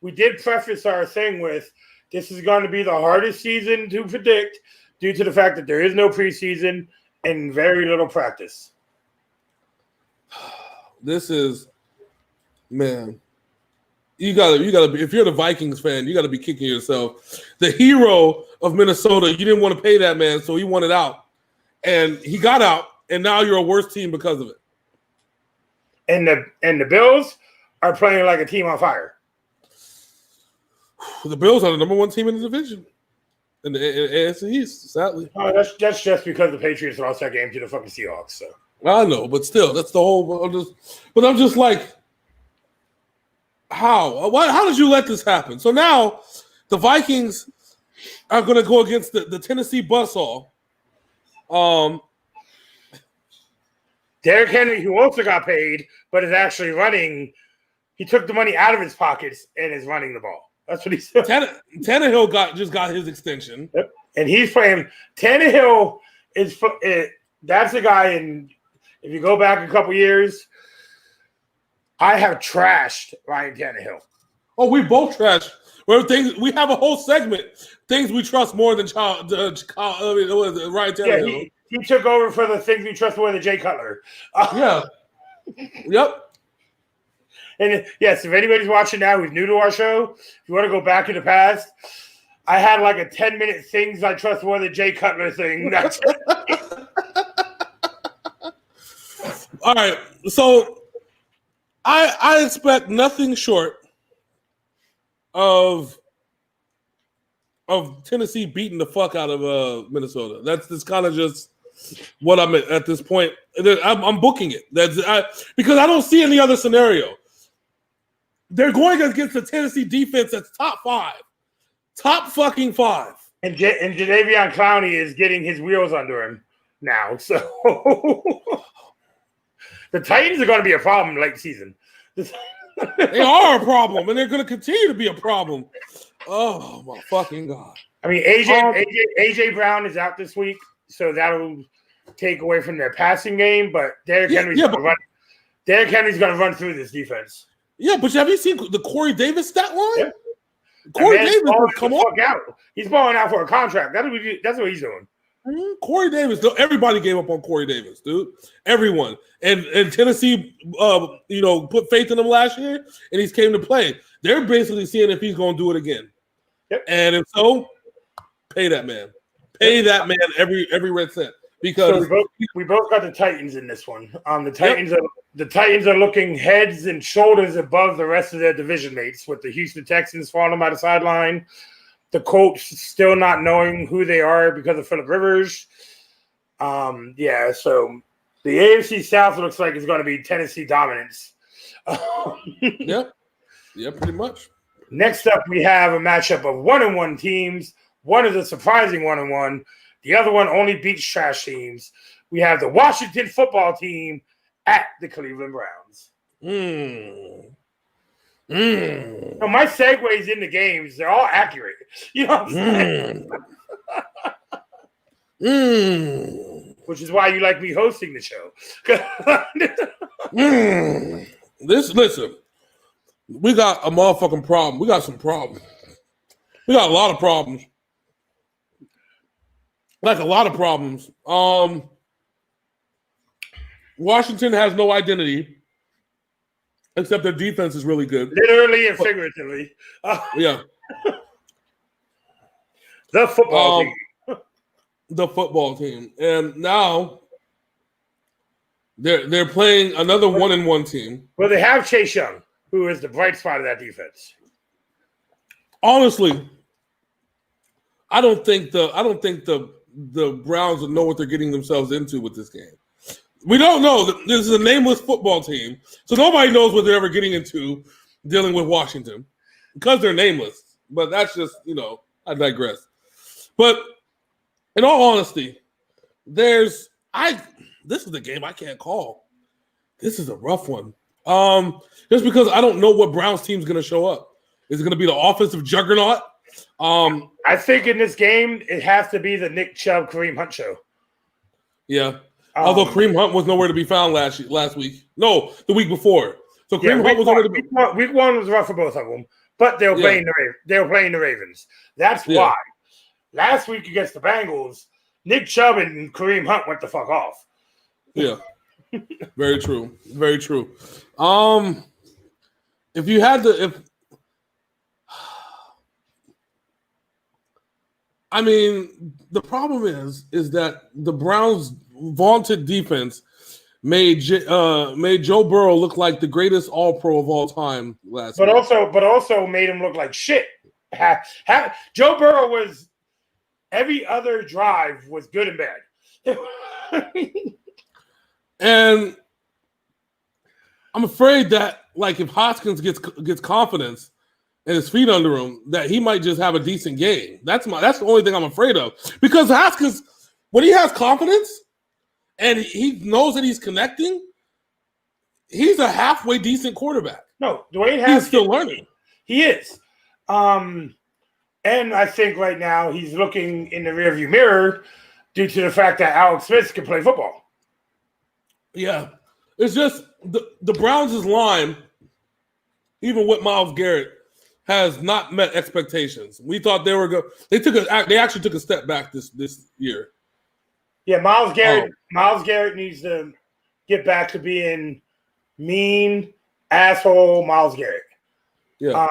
We did preface our thing with this is going to be the hardest season to predict due to the fact that there is no preseason and very little practice. This is, man. You gotta be, if you're the Vikings fan, you gotta be kicking yourself. The hero of Minnesota, you didn't want to pay that man, so he wanted out. And he got out, and now you're a worse team because of it. And the Bills are playing like a team on fire. The Bills are the number 1 team in the division. In the AFC East, sadly. Oh, that's just because the Patriots lost that game to the fucking Seahawks. So I know, but still, that's the whole. I'm just like, how? How did you let this happen? So now the Vikings are going to go against the Tennessee Buzzsaw. Derrick Henry, who also got paid, but is actually running. He took the money out of his pockets and is running the ball. That's what he said. Tannehill just got his extension. Yep. And he's playing. Tannehill is that's the guy. And if you go back a couple years, I have trashed Ryan Tannehill. Oh, we both trashed. We have a whole segment. Things we trust more than Ryan Tannehill. Yeah, he took over for the things we trust more than Jay Cutler. Yeah. Yep. And yes, if anybody's watching now who's new to our show, if you want to go back in the past, I had like a 10-minute things I trust more than Jay Cutler thing. All right. So I expect nothing short of Tennessee beating the fuck out of Minnesota. That's kind of just what I'm at this point. I'm booking it. Because I don't see any other scenario. They're going against the Tennessee defense that's top 5. Top fucking 5. And Jadeveon Clowney is getting his wheels under him now. So the Titans are going to be a problem late season. They are a problem, and they're going to continue to be a problem. Oh, my fucking God. I mean, AJ Brown is out this week, so that'll take away from their passing game, but Derrick Henry's going to run through this defense. Yeah, but have you seen the Corey Davis stat line? Yeah. Corey Davis will come on. He's balling out for a contract. That's what he's doing. Corey Davis. Everybody gave up on Corey Davis, dude. Everyone. And Tennessee, put faith in him last year, and he's came to play. They're basically seeing if he's going to do it again. Yep. And if so, pay that man. Pay that man every red cent. Because we both got the Titans in this one. The Titans are looking heads and shoulders above the rest of their division mates, with the Houston Texans falling by the sideline, the Colts still not knowing who they are because of Phillip Rivers. So the AFC South looks like it's going to be Tennessee dominance. Yeah, pretty much. Next up, we have a matchup of 1-1 teams. One is a surprising 1-1. The other one only beats trash teams. We have the Washington football team at the Cleveland Browns. So my segues in the games, they're all accurate. You know what I'm saying? Which is why you like me hosting the show. Listen, we got a motherfucking problem. We got some problems. We got a lot of problems. Like a lot of problems. Washington has no identity, except their defense is really good. Literally and figuratively. Yeah. The football team. The football team. And now they're playing another 1-1 team. Well, they have Chase Young, who is the bright spot of that defense. Honestly, I don't think the Browns will know what they're getting themselves into with this game. We don't know. This is a nameless football team, so nobody knows what they're ever getting into dealing with Washington because they're nameless. But that's just, I digress. But in all honesty, this is the game I can't call. This is a rough one. Just because I don't know what Browns team's going to show up. Is it going to be the offensive juggernaut? I think in this game, it has to be the Nick Chubb, Kareem Hunt show. Yeah. Although Kareem Hunt was nowhere to be found last week. No, the week before. So Kareem Hunt was nowhere to be. Week one was rough for both of them, but they were playing the Ravens. That's why. Last week against the Bengals, Nick Chubb and Kareem Hunt went the fuck off. Yeah. Very true. Very true. If you had to, the problem is that the Browns' vaunted defense made Joe Burrow look like the greatest All-Pro of all time last week. But also made him look like shit. Joe Burrow was every other drive was good and bad. And I'm afraid that, if Hoskins gets confidence and his feet under him, that he might just have a decent game. That's the only thing I'm afraid of. Because Hoskins, when he has confidence and he knows that he's connecting, he's a halfway decent quarterback. No, Dwayne Haskins, he's still learning. He is. And I think right now he's looking in the rearview mirror due to the fact that Alex Smith can play football. Yeah. It's just the Browns' line, even with Myles Garrett, has not met expectations. We thought they were good. They actually took a step back this year. Yeah, Myles Garrett needs to get back to being mean asshole Myles Garrett. Yeah.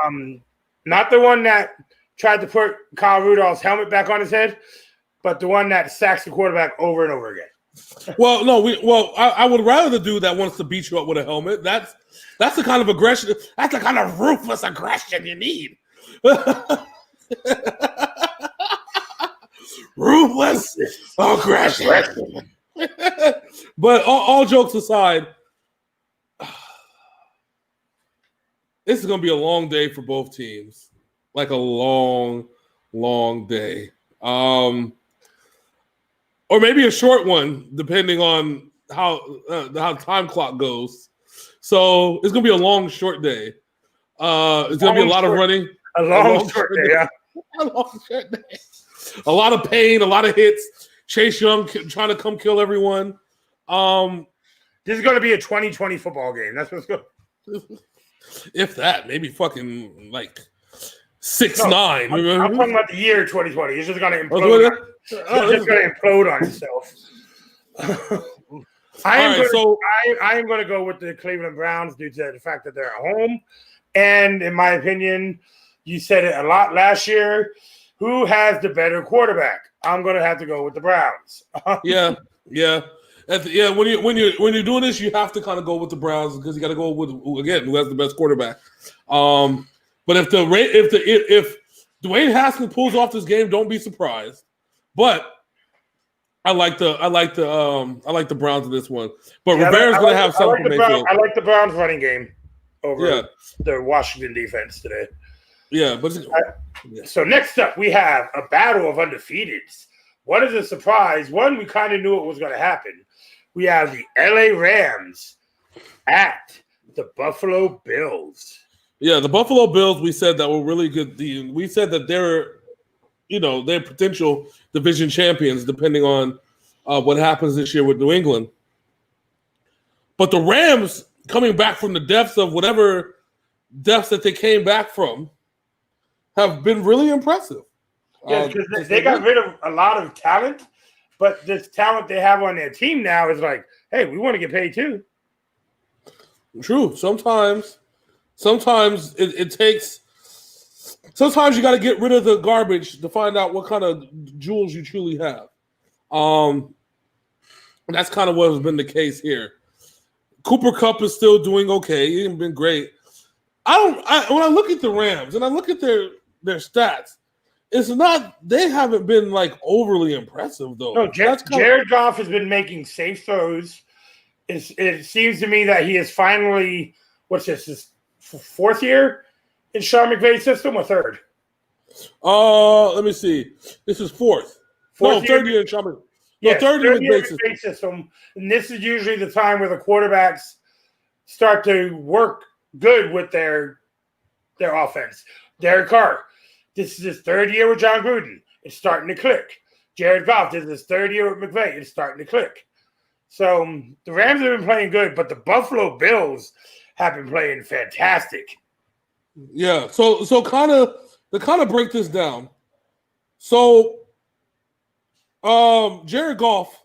Not the one that tried to put Kyle Rudolph's helmet back on his head, but the one that sacks the quarterback over and over again. Well, no, I would rather the dude that wants to beat you up with a helmet. That's the kind of aggression. That's the kind of ruthless aggression you need. Ruthless aggression. But all jokes aside, this is going to be a long day for both teams. Like a long, long day. Or maybe a short one, depending on how the time clock goes. So it's going to be a long, short day. It's going to be a lot of running. A long short day, yeah. A long short day. A lot of pain, a lot of hits. Chase Young trying to come kill everyone. This is going to be a 2020 football game. That's what's going. If that, maybe fucking like 6-9. I'm talking about the year 2020. It's just going to implode. It's just going to implode on itself. I am going to go with the Cleveland Browns due to the fact that they're at home. And in my opinion, you said it a lot last year. Who has the better quarterback? I'm going to have to go with the Browns. Yeah. When you're doing this, you have to kind of go with the Browns because you got to go with again who has the best quarterback. But if Dwayne Haskins pulls off this game, don't be surprised. But I like the Browns in this one. But Rivera's going to have something to make it. I like the Browns running game over the Washington defense today. Yeah, but so next up we have a battle of undefeateds. What is a surprise? One, we kind of knew it was going to happen. We have the LA Rams at the Buffalo Bills. Yeah, the Buffalo Bills, we said that were really good. We said that they're potential division champions depending on what happens this year with New England. But the Rams, coming back from the depths of whatever depths that they came back from, have been really impressive. Yeah, because they got rid of a lot of talent, but this talent they have on their team now is like, hey, we want to get paid too. True. Sometimes it takes. Sometimes you got to get rid of the garbage to find out what kind of jewels you truly have. That's kind of what has been the case here. Cooper Kupp is still doing okay. He hasn't been great. When I look at the Rams and I look at their stats, it's not. They haven't been like overly impressive though. No, Jared Goff has been making safe throws. It seems to me that he is finally his fourth year in Sean McVay's system or third? Let me see. This is fourth. Third year in Sean McVay. Third year in McVay system. And this is usually the time where the quarterbacks start to work good with their offense. Derek Carr. This is his third year with John Gruden. It's starting to click. Jared Goff, this is his third year with McVay. It's starting to click. So the Rams have been playing good, but the Buffalo Bills have been playing fantastic. Yeah. So to kind of break this down. So Jared Goff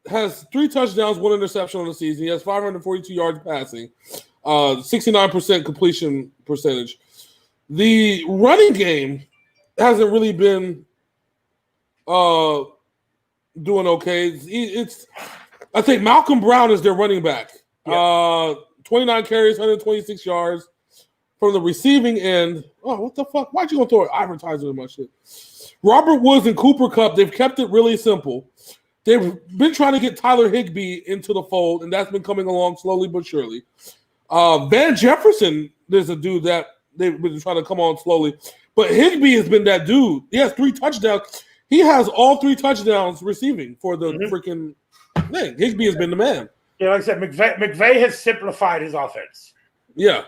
has 3 touchdowns, 1 interception on the season. He has 542 yards passing, 69% completion percentage. The running game hasn't really been doing okay. I think Malcolm Brown is their running back. Yeah. 29 carries, 126 yards from the receiving end. Oh, what the fuck? Why'd you go throw an advertisement in my shit? Robert Woods and Cooper Kupp, they've kept it really simple. They've been trying to get Tyler Higbee into the fold, and that's been coming along slowly but surely. Van Jefferson, there's a dude that they've been trying to come on slowly. But Higbee has been that dude. He has 3 touchdowns. He has all 3 touchdowns receiving for the freaking thing. Higbee has been the man. Yeah, like I said, McVay has simplified his offense. Yeah.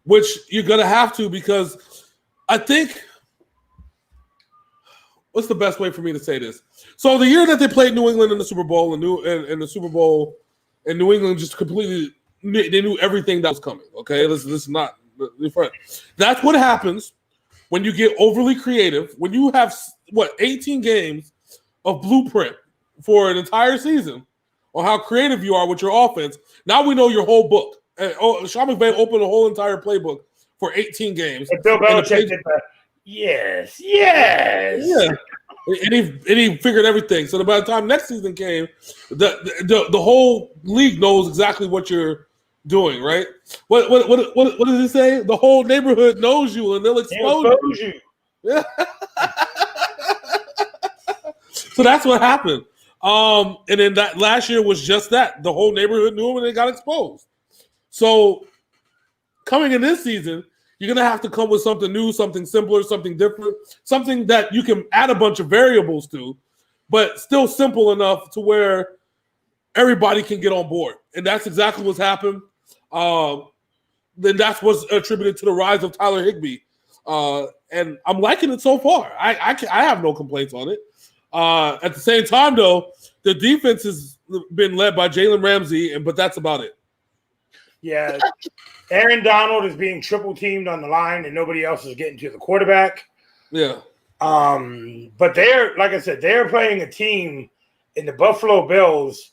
Which you're going to have to because I think – what's the best way for me to say this? So the year that they played New England in the Super Bowl, and the Super Bowl and New England just completely – they knew everything that was coming, okay? This is not – that's what happens when you get overly creative, when you have, 18 games of blueprint for an entire season on how creative you are with your offense. Now we know your whole book. Sean McVay opened a whole entire playbook for 18 games. And Bill Belichick did that. Yes. Yeah. And he figured everything. So by the time next season came, the whole league knows exactly what you're doing, right? What does he say? The whole neighborhood knows you, and they'll expose you. Yeah. So that's what happened. And then that last year was just that. The whole neighborhood knew him and they got exposed. So coming in this season, you're going to have to come with something new, something simpler, something different, something that you can add a bunch of variables to, but still simple enough to where everybody can get on board. And that's exactly what's happened. Then that's what's attributed to the rise of Tyler Higbee. And I'm liking it so far. I have no complaints on it. At the same time, though, the defense has been led by Jalen Ramsey, but that's about it. Yeah. Aaron Donald is being triple teamed on the line, and nobody else is getting to the quarterback. Yeah. But they're, like I said, they're playing a team in the Buffalo Bills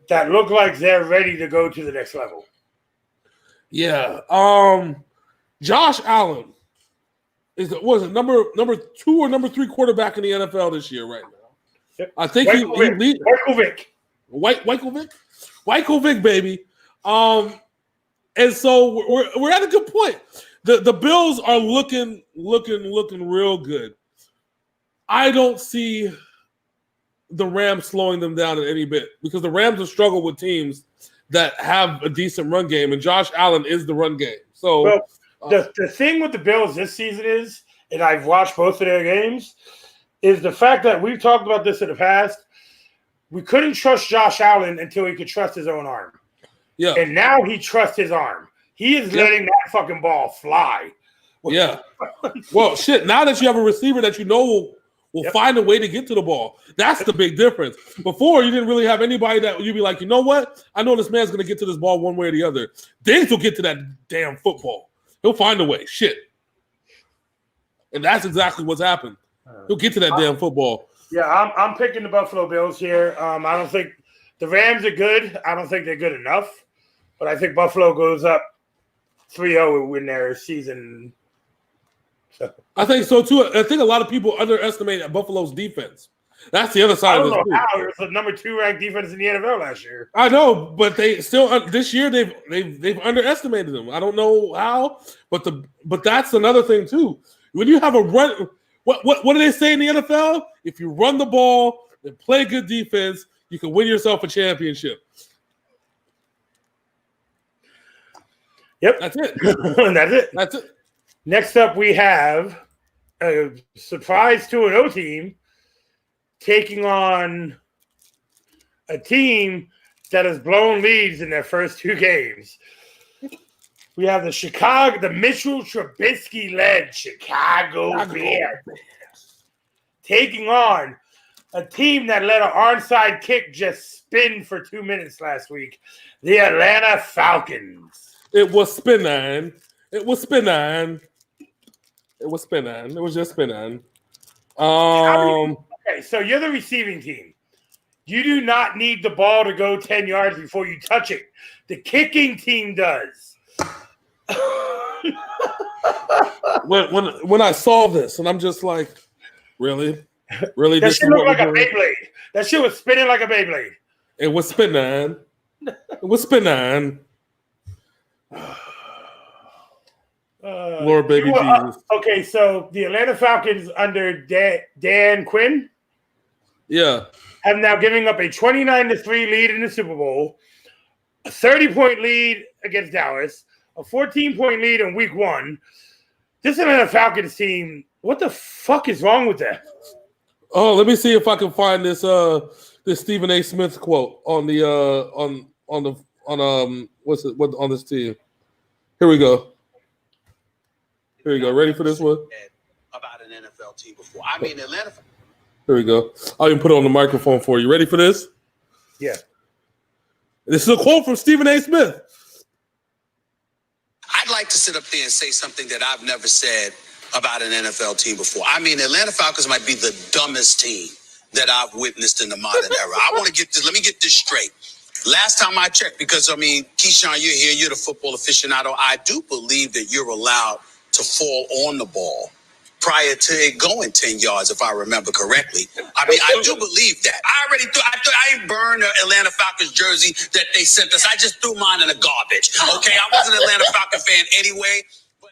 that look like they're ready to go to the next level. Yeah. Josh Allen is number 2 or number 3 quarterback in the NFL this year right now. Yep. I think he leads Wykovic, baby. And so we're at a good point. The Bills are looking real good. I don't see the Rams slowing them down in any bit because the Rams have struggled with teams that have a decent run game, and Josh Allen is the run game. So the thing with the Bills this season is, and I've watched both of their games, is the fact that we've talked about this in the past. We couldn't trust Josh Allen until he could trust his own arm. Yeah. And now he trusts his arm. He is letting that fucking ball fly. Yeah. Well, shit, now that you have a receiver that you know will find a way to get to the ball, that's the big difference. Before, you didn't really have anybody that you'd be like, you know what? I know this man's going to get to this ball one way or the other. Diggs will get to that damn football. He'll find a way. Shit. And that's exactly what's happened. He'll get to that damn football. Yeah, I'm picking the Buffalo Bills here. I don't think the Rams are good. I don't think they're good enough. But I think Buffalo goes up 3-0 in their season. So. I think so, too. I think a lot of people underestimate Buffalo's defense. That's the other side of this. I don't know how. It was the number 2 ranked defense in the NFL last year. I know, but they still this year they've underestimated them. I don't know how, but that's another thing too. When you have a run, what do they say in the NFL? If you run the ball and play good defense, you can win yourself a championship. Yep, that's it. That's it. Next up, we have a surprise 2-0 team taking on a team that has blown leads in their first 2 games. We have the Mitchell Trubisky-led Chicago Bears taking on a team that let an onside kick just spin for 2 minutes last week, the Atlanta Falcons. It was spinning. It was just spinning. Okay, so you're the receiving team. You do not need the ball to go 10 yards before you touch it. The kicking team does. when I saw this, and I'm just like, really? That shit looked like a Beyblade. That shit was spinning like a Beyblade. It was spinning. Lord baby Jesus. Okay, so the Atlanta Falcons under Dan Quinn, have now giving up a 29-3 lead in the Super Bowl, a 30-point lead against Dallas, a 14-point lead in Week 1. This Atlanta Falcons team, what the fuck is wrong with that? Oh, let me see if I can find this this Stephen A. Smith quote on the on this team. Here we go. Ready for this one? About an NFL team before. I mean, Atlanta. Here we go. I'll even put it on the microphone for you. Ready for this? Yeah. This is a quote from Stephen A. Smith. I'd like to sit up there and say something that I've never said about an NFL team before. I mean, Atlanta Falcons might be the dumbest team that I've witnessed in the modern era. Let me get this straight. Last time I checked, because, I mean, Keyshawn, you're here, you're the football aficionado. I do believe that you're allowed to fall on the ball prior to it going 10 yards, if I remember correctly. I mean, I do believe that. I ain't burned the Atlanta Falcons jersey that they sent us. I just threw mine in the garbage, okay? I wasn't an Atlanta Falcon fan anyway, but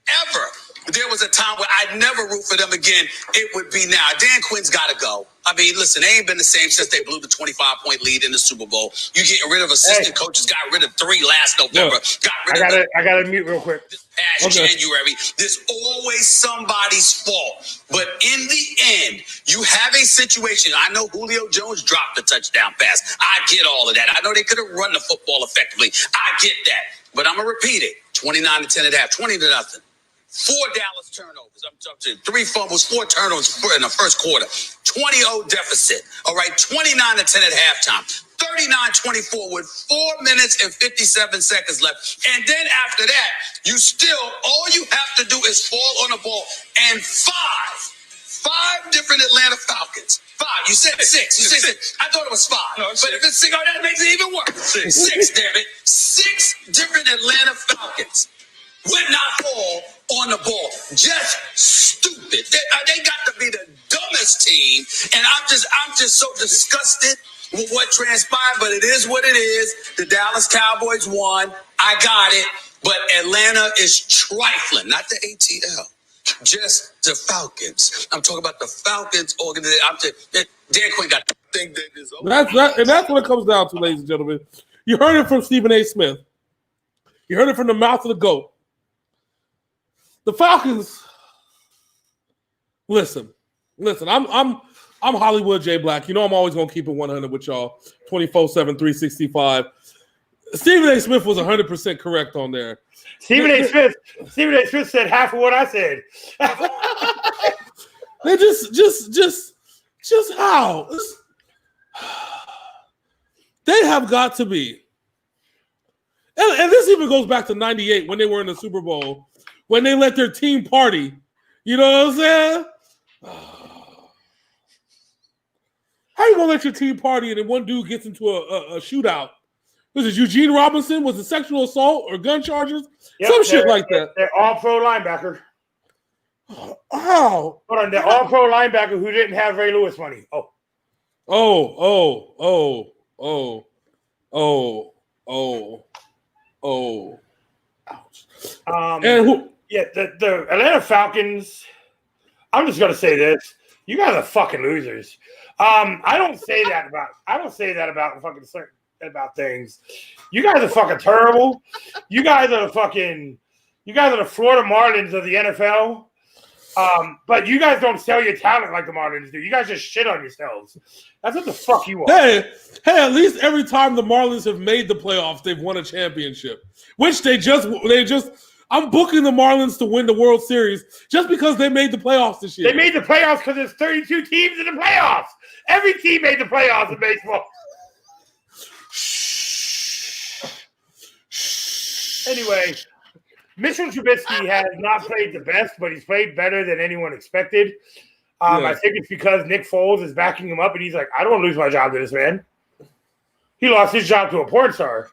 ever there was a time where I'd never root for them again, it would be now. Dan Quinn's got to go. I mean, listen, they ain't been the same since they blew the 25-point lead in the Super Bowl. You getting rid of assistant coaches, got rid of 3 last November. I got to mute real quick. January. There's always somebody's fault. But in the end, you have a situation. I know Julio Jones dropped the touchdown pass. I get all of that. I know they could have run the football effectively. I get that. But I'm going to repeat it. 29-10 at half, 20-0. 4 Dallas turnovers. I'm talking 3 fumbles, 4 turnovers in the first quarter. 20-0 deficit. All right, 29-10 at halftime. 39-24 with 4 minutes and 57 seconds left. And then after that, all you have to do is fall on the ball. And 5 different Atlanta Falcons. 5. You said 6. You said 6. I thought it was 5. No, but if it's 6, that makes it even worse. 6, damn it. 6 different Atlanta Falcons would not fall on the ball. Just stupid. They got to be the dumbest team. And I'm just so disgusted with what transpired, but it is what it is. The Dallas Cowboys won. I got it. But Atlanta is trifling, not the ATL. Just the Falcons. I'm talking about the Falcons organization. Dan Quinn got the thing that is over. And that's what it comes down to, ladies and gentlemen. You heard it from Stephen A. Smith. You heard it from the mouth of the GOAT. The Falcons. Listen. I'm Hollywood J Black. You know I'm always gonna keep it 100 with y'all. 24/7, 365. Stephen A. Smith was 100% correct on there. Stephen A. Smith said half of what I said. They just how they have got to be. And this even goes back to 98 when they were in the Super Bowl, when they let their team party. You know what I'm saying? How you gonna let your team party and then one dude gets into a shootout? Was it Eugene Robinson? Was it sexual assault or gun charges? Yep, some shit like that. They're all pro linebacker. How? Hold on, they're all pro linebacker who didn't have Ray Lewis money. Ouch. And who? Yeah, the Atlanta Falcons. I'm just gonna say this: you guys are fucking losers. I don't say that about fucking certain about things. You guys are fucking terrible. You guys are the Florida Marlins of the NFL. But you guys don't sell your talent like the Marlins do. You guys just shit on yourselves. That's what the fuck you are. Hey, at least every time the Marlins have made the playoffs, they've won a championship. Which they just I'm booking the Marlins to win the World Series just because they made the playoffs this year. They made the playoffs because there's 32 teams in the playoffs. Every team made the playoffs in baseball. Anyway, Mitchell Trubisky has not played the best, but he's played better than anyone expected. I think it's because Nick Foles is backing him up, and he's like, I don't want to lose my job to this man. He lost his job to a porn star.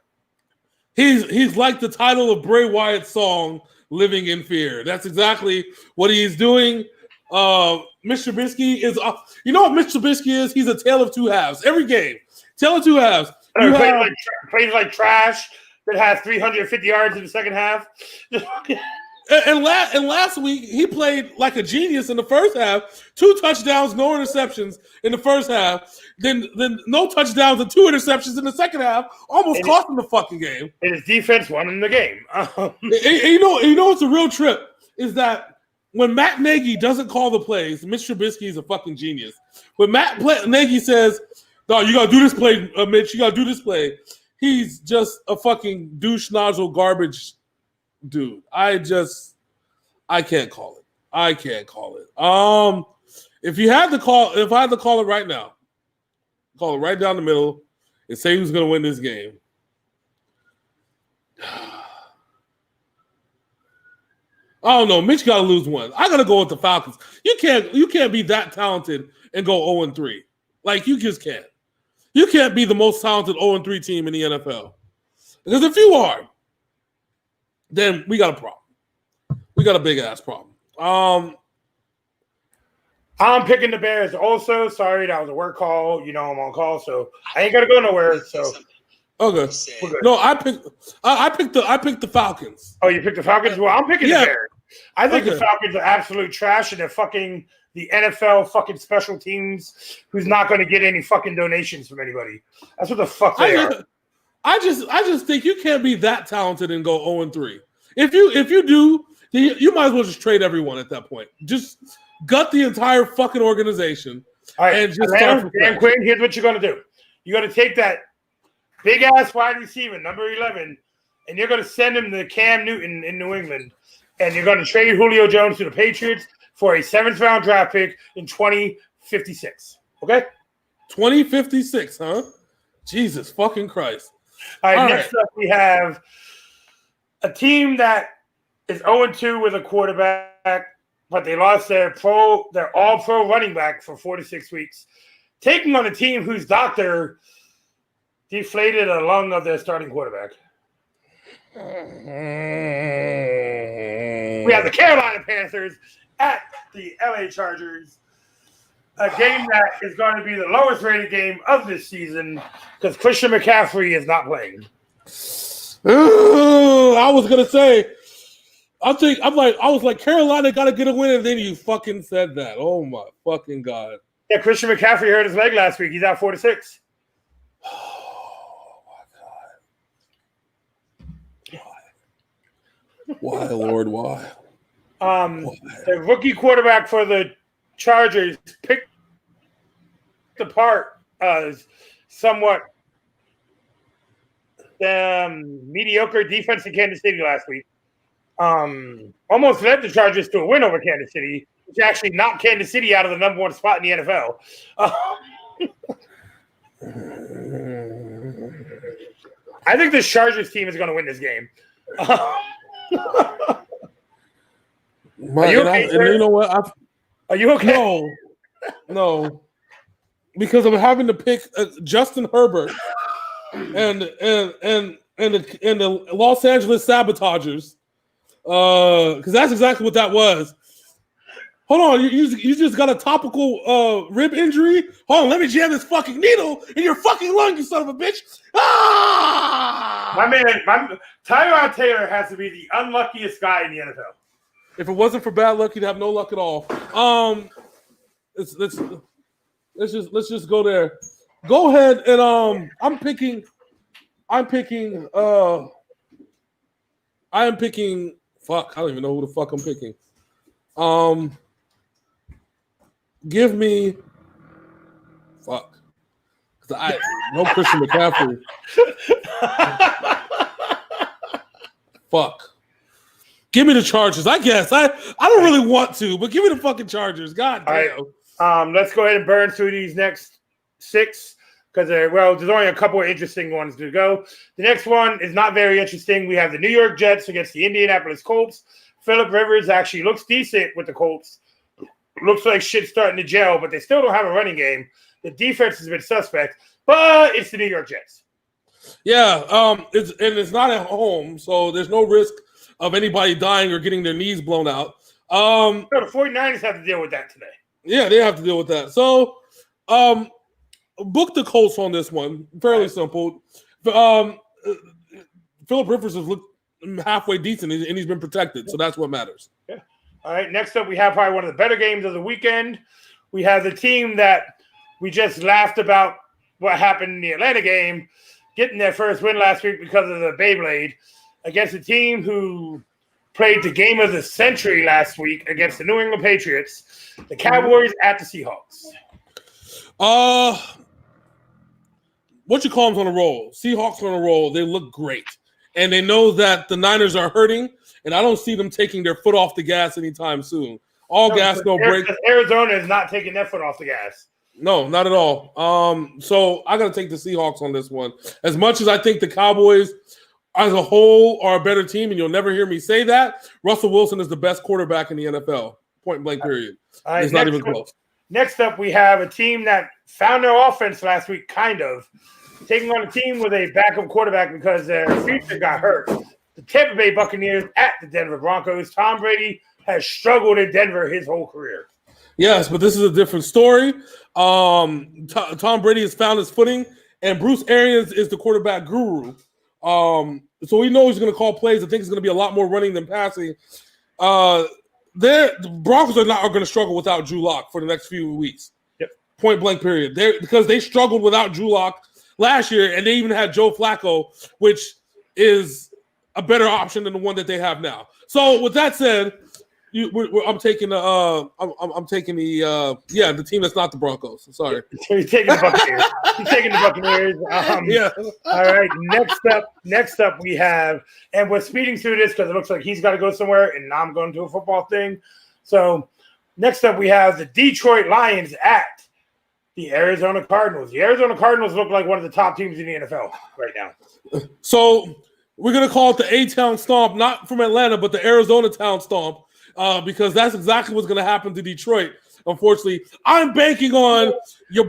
He's like the title of Bray Wyatt's song, Living in Fear. That's exactly what he's doing. Mr. Trubisky is you know what Mr. Trubisky is? He's a tale of two halves. Every game. Tale of two halves. Plays like trash that has 350 yards in the second half. And last week, he played like a genius in the first half. 2 touchdowns, no interceptions in the first half. Then no touchdowns and 2 interceptions in the second half. Almost cost him the fucking game. And his defense won him the game. And you know what's a real trip is that when Matt Nagy doesn't call the plays, Mr. Trubisky is a fucking genius. When Matt Nagy says, "No, you gotta do this play, Mitch. You gotta do this play," he's just a fucking douche nozzle garbage dude. I can't call it. I can't call it. If I had to call it right now, call it right down the middle and say who's going to win this game. I don't know. Mitch got to lose one. I got to go with the Falcons. You can't be that talented and go 0-3. Like, you just can't. You can't be the most talented 0-3 team in the NFL. Because if you are, then we got a problem. We got a big-ass problem. I'm picking the Bears also. Sorry, that was a work call. You know I'm on call, so I ain't got to go nowhere. So okay. No, I picked the Falcons. Oh, you picked the Falcons? Well, I'm picking the Bears. I think the Falcons are absolute trash, and they're fucking the NFL fucking special teams who's not going to get any fucking donations from anybody. That's what the fuck they are. I just think you can't be that talented and go 0-3. If you do, you might as well just trade everyone at that point. Just gut the entire fucking organization. All right, and just Dan Quinn, here's what you're going to do. You're going to take that big-ass wide receiver, number 11, and you're going to send him to Cam Newton in New England, and you're going to trade Julio Jones to the Patriots for a 7th-round draft pick in 2056. Okay? 2056, huh? Jesus fucking Christ. All right, next up we have a team that is 0-2 with a quarterback, but they lost their all-pro running back for 4 to 6 weeks, taking on a team whose doctor deflated a lung of their starting quarterback. We have the Carolina Panthers at the LA Chargers, a game that is going to be the lowest rated game of this season because Christian McCaffrey is not playing. I was gonna say, I was like, Carolina got to get a win, and then you fucking said that. Oh my fucking god! Yeah, Christian McCaffrey hurt his leg last week. He's out 4 to 6. Oh my god! Why, Lord? Why? The rookie quarterback for the Chargers picked apart somewhat mediocre defense in Kansas City last week. Almost led the Chargers to a win over Kansas City, which actually knocked Kansas City out of the number 1 spot in the NFL. I think the Chargers team is going to win this game. Are you okay, and you know what? Are you okay? No, because I'm having to pick Justin Herbert and the Los Angeles Sabotagers, because that's exactly what that was. Hold on, you just got a topical rib injury? Hold on, let me jam this fucking needle in your fucking lung, you son of a bitch! Ah! My man, Tyrod Taylor has to be the unluckiest guy in the NFL. If it wasn't for bad luck, he'd have no luck at all. Let's just go there. Go ahead and I am picking. Fuck, I don't even know who the fuck I'm picking. Give me. Fuck. No Christian McCaffrey. Fuck. Give me the Chargers. I guess I don't really want to, but give me the fucking Chargers. God damn. All right. Let's go ahead and burn through these next 6 because there's only a couple of interesting ones to go. The next one is not very interesting. We have the New York Jets against the Indianapolis Colts. Phillip Rivers actually looks decent with the Colts. Looks like shit's starting to gel, but they still don't have a running game. The defense has been suspect, but it's the New York Jets. Yeah, it's not at home, so there's no risk of anybody dying or getting their knees blown out. The 49ers have to deal with that today. Yeah, they have to deal with that. So, book the Colts on this one. Fairly simple. Phillip Rivers has looked halfway decent, and he's been protected, so that's what matters. Yeah. All right, next up, we have probably one of the better games of the weekend. We have the team that we just laughed about what happened in the Atlanta game, getting their first win last week because of the Beyblade, against a team who played the game of the century last week against the New England Patriots, the Cowboys at the Seahawks. What you call them on a roll? Seahawks on a roll. They look great. And they know that the Niners are hurting, and I don't see them taking their foot off the gas anytime soon. Gas, no break. Arizona is not taking their foot off the gas. No, not at all. So I got to take the Seahawks on this one. As much as I think the Cowboys as a whole are a better team, and you'll never hear me say that, Russell Wilson is the best quarterback in the NFL. Point blank, period. Right, it's not even close. Next up, we have a team that found their offense last week, kind of, taking on a team with a backup quarterback because their future got hurt. The Tampa Bay Buccaneers at the Denver Broncos. Tom Brady has struggled in Denver his whole career. Yes, but this is a different story. Tom Brady has found his footing, and Bruce Arians is the quarterback guru. So we know he's going to call plays. I think it's going to be a lot more running than passing. the Broncos are going to struggle without Drew Lock for the next few weeks. Yep. Point blank period. Because they struggled without Drew Lock last year, and they even had Joe Flacco, which is a better option than the one that they have now. So with that said, I'm taking the team that's not the Broncos. Sorry. He's taking the Buccaneers. He's taking the Buccaneers. Yeah. All right. Next up we have, and we're speeding through this because it looks like he's got to go somewhere, and now I'm going to a football thing. So next up we have the Detroit Lions at the Arizona Cardinals. The Arizona Cardinals look like one of the top teams in the NFL right now. So we're gonna call it the A-Town Stomp, not from Atlanta, but the Arizona Town Stomp. Because that's exactly what's going to happen to Detroit. Unfortunately, I'm banking on your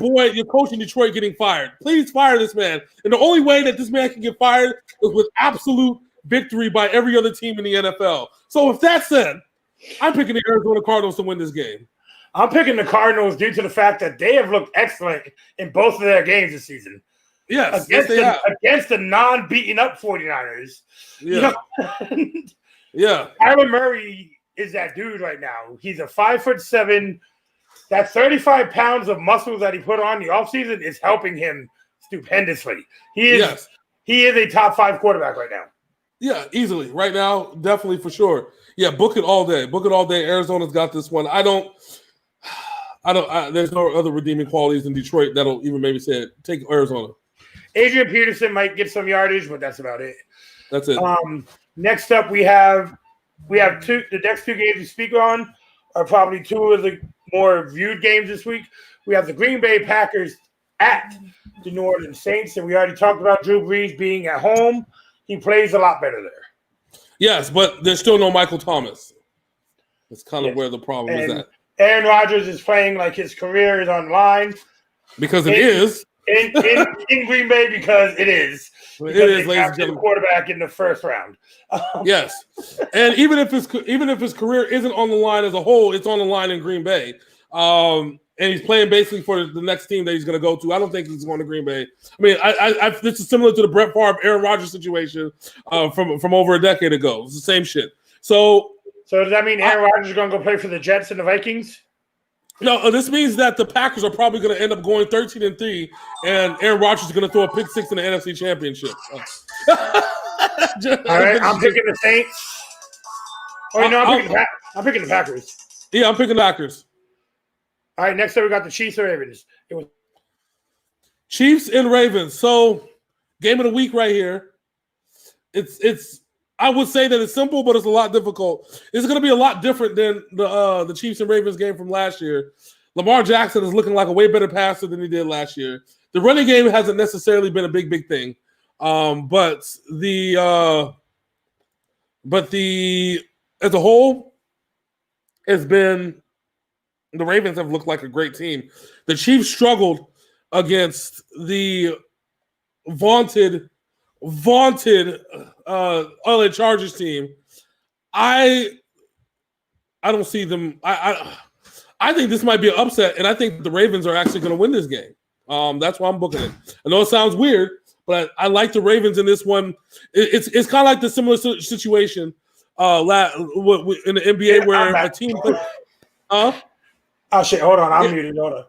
coach in Detroit getting fired. Please fire this man. And the only way that this man can get fired is with absolute victory by every other team in the NFL. So with that said, I'm picking the Arizona Cardinals to win this game. I'm picking the Cardinals due to the fact that they have looked excellent in both of their games this season. Yes, against the non-beaten up 49ers. Yeah. Yeah. Kyler Murray is that dude right now. He's a 5'7". That 35 pounds of muscles that he put on the offseason is helping him stupendously. He is a top 5 quarterback right now. Yeah, easily. Right now, definitely for sure. Yeah, book it all day. Book it all day. Arizona's got this one. There's no other redeeming qualities in Detroit that'll even maybe say it. Take Arizona. Adrian Peterson might get some yardage, but that's about it. That's it. Next up, we have the next 2 games we speak on are probably 2 of the more viewed games this week. We have the Green Bay Packers at the New Orleans Saints, and we already talked about Drew Brees being at home. He plays a lot better there. Yes, but there's still no Michael Thomas. That's kind of where the problem is at. Aaron Rodgers is playing like his career is on the line. Because it is. In Green Bay, because it is. It is, ladies and gentlemen. Quarterback in the first round. Yes, and even if his career isn't on the line as a whole, it's on the line in Green Bay. And he's playing basically for the next team that he's going to go to. I don't think he's going to Green Bay. I mean, this is similar to the Brett Favre, Aaron Rodgers situation from over a decade ago. It's the same shit. So does that mean Aaron Rodgers is going to go play for the Jets and the Vikings? No, this means that the Packers are probably going to end up going 13-3, and Aaron Rodgers is going to throw a pick 6 in the NFC Championship. All right, I'm picking the Saints. I'm picking the Packers. Yeah, I'm picking the Packers. All right, next up we got the Chiefs and Ravens. Chiefs and Ravens. So, game of the week right here. It's. I would say that it's simple, but it's a lot difficult. It's going to be a lot different than the Chiefs and Ravens game from last year. Lamar Jackson is looking like a way better passer than he did last year. The running game hasn't necessarily been a big thing, but the as a whole, it's been the Ravens have looked like a great team. The Chiefs struggled against the vaunted LA Chargers team. I don't see them. I think this might be an upset, and I think the Ravens are actually going to win this game. That's why I'm booking it. I know it sounds weird, but I like the Ravens in this one. It's kind of like the similar situation in the NBA where a team. Oh shit! Hold on, I'm muted. Hold on.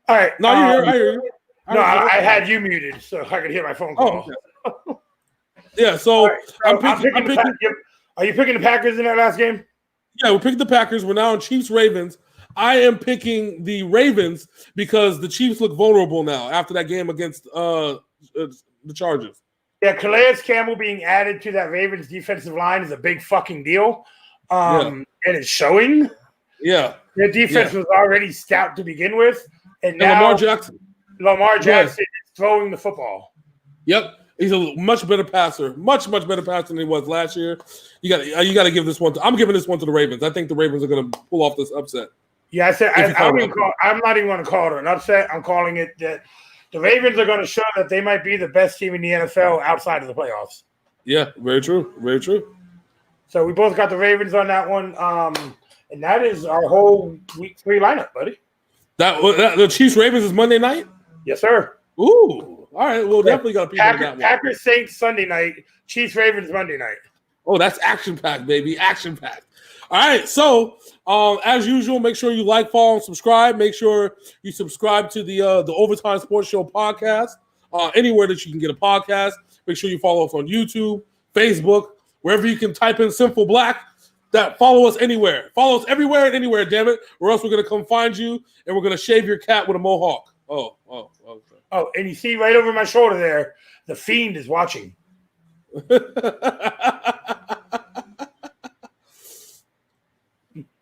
All right. No, I hear you. I had you muted so I could hear my phone call. Oh, okay. Yeah, so, right, I'm picking. Are you picking the Packers in that last game? Yeah, we're picking the Packers. We're now on Chiefs-Ravens. I am picking the Ravens because the Chiefs look vulnerable now after that game against the Chargers. Yeah, Calais Campbell being added to that Ravens defensive line is a big fucking deal. And it's showing. Yeah. Their defense was already stout to begin with. And now Lamar Jackson is throwing the football. Yep. He's a much better passer, much better passer than he was last year. You got to give this one. I'm giving this one to the Ravens. I think the Ravens are going to pull off this upset. Yeah, I said I'm not even going to call it an upset. I'm calling it that the Ravens are going to show that they might be the best team in the NFL outside of the playoffs. Yeah, very true, very true. So we both got the Ravens on that one, and that is our whole week 3 lineup, buddy. The Chiefs Ravens is Monday night. Yes, sir. Ooh. All right, well, definitely got to be on that one. Packers Saints Sunday night, Chiefs Ravens Monday night. Oh, that's action-packed, baby. Action-packed. All right. So, as usual, make sure you like, follow, and subscribe. Make sure you subscribe to the Ovatyme Sports Show podcast. Anywhere that you can get a podcast. Make sure you follow us on YouTube, Facebook, wherever you can type in Simple Black. That follow us anywhere. Follow us everywhere and anywhere, damn it. Or else we're going to come find you and we're going to shave your cat with a mohawk. Okay. Oh, and you see right over my shoulder there, the Fiend is watching.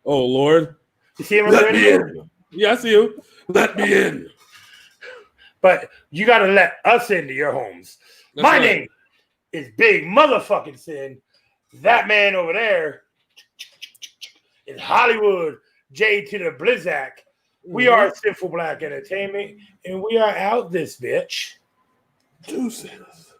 Oh, Lord. You see him? Let me in. Yeah, I see you. Let me in. But you got to let us into your homes. That's My right. name is Big Motherfucking Sin. That man over there is Hollywood J to the Blizzak. We are Sinful Black Entertainment, and we are out this bitch. Deuces.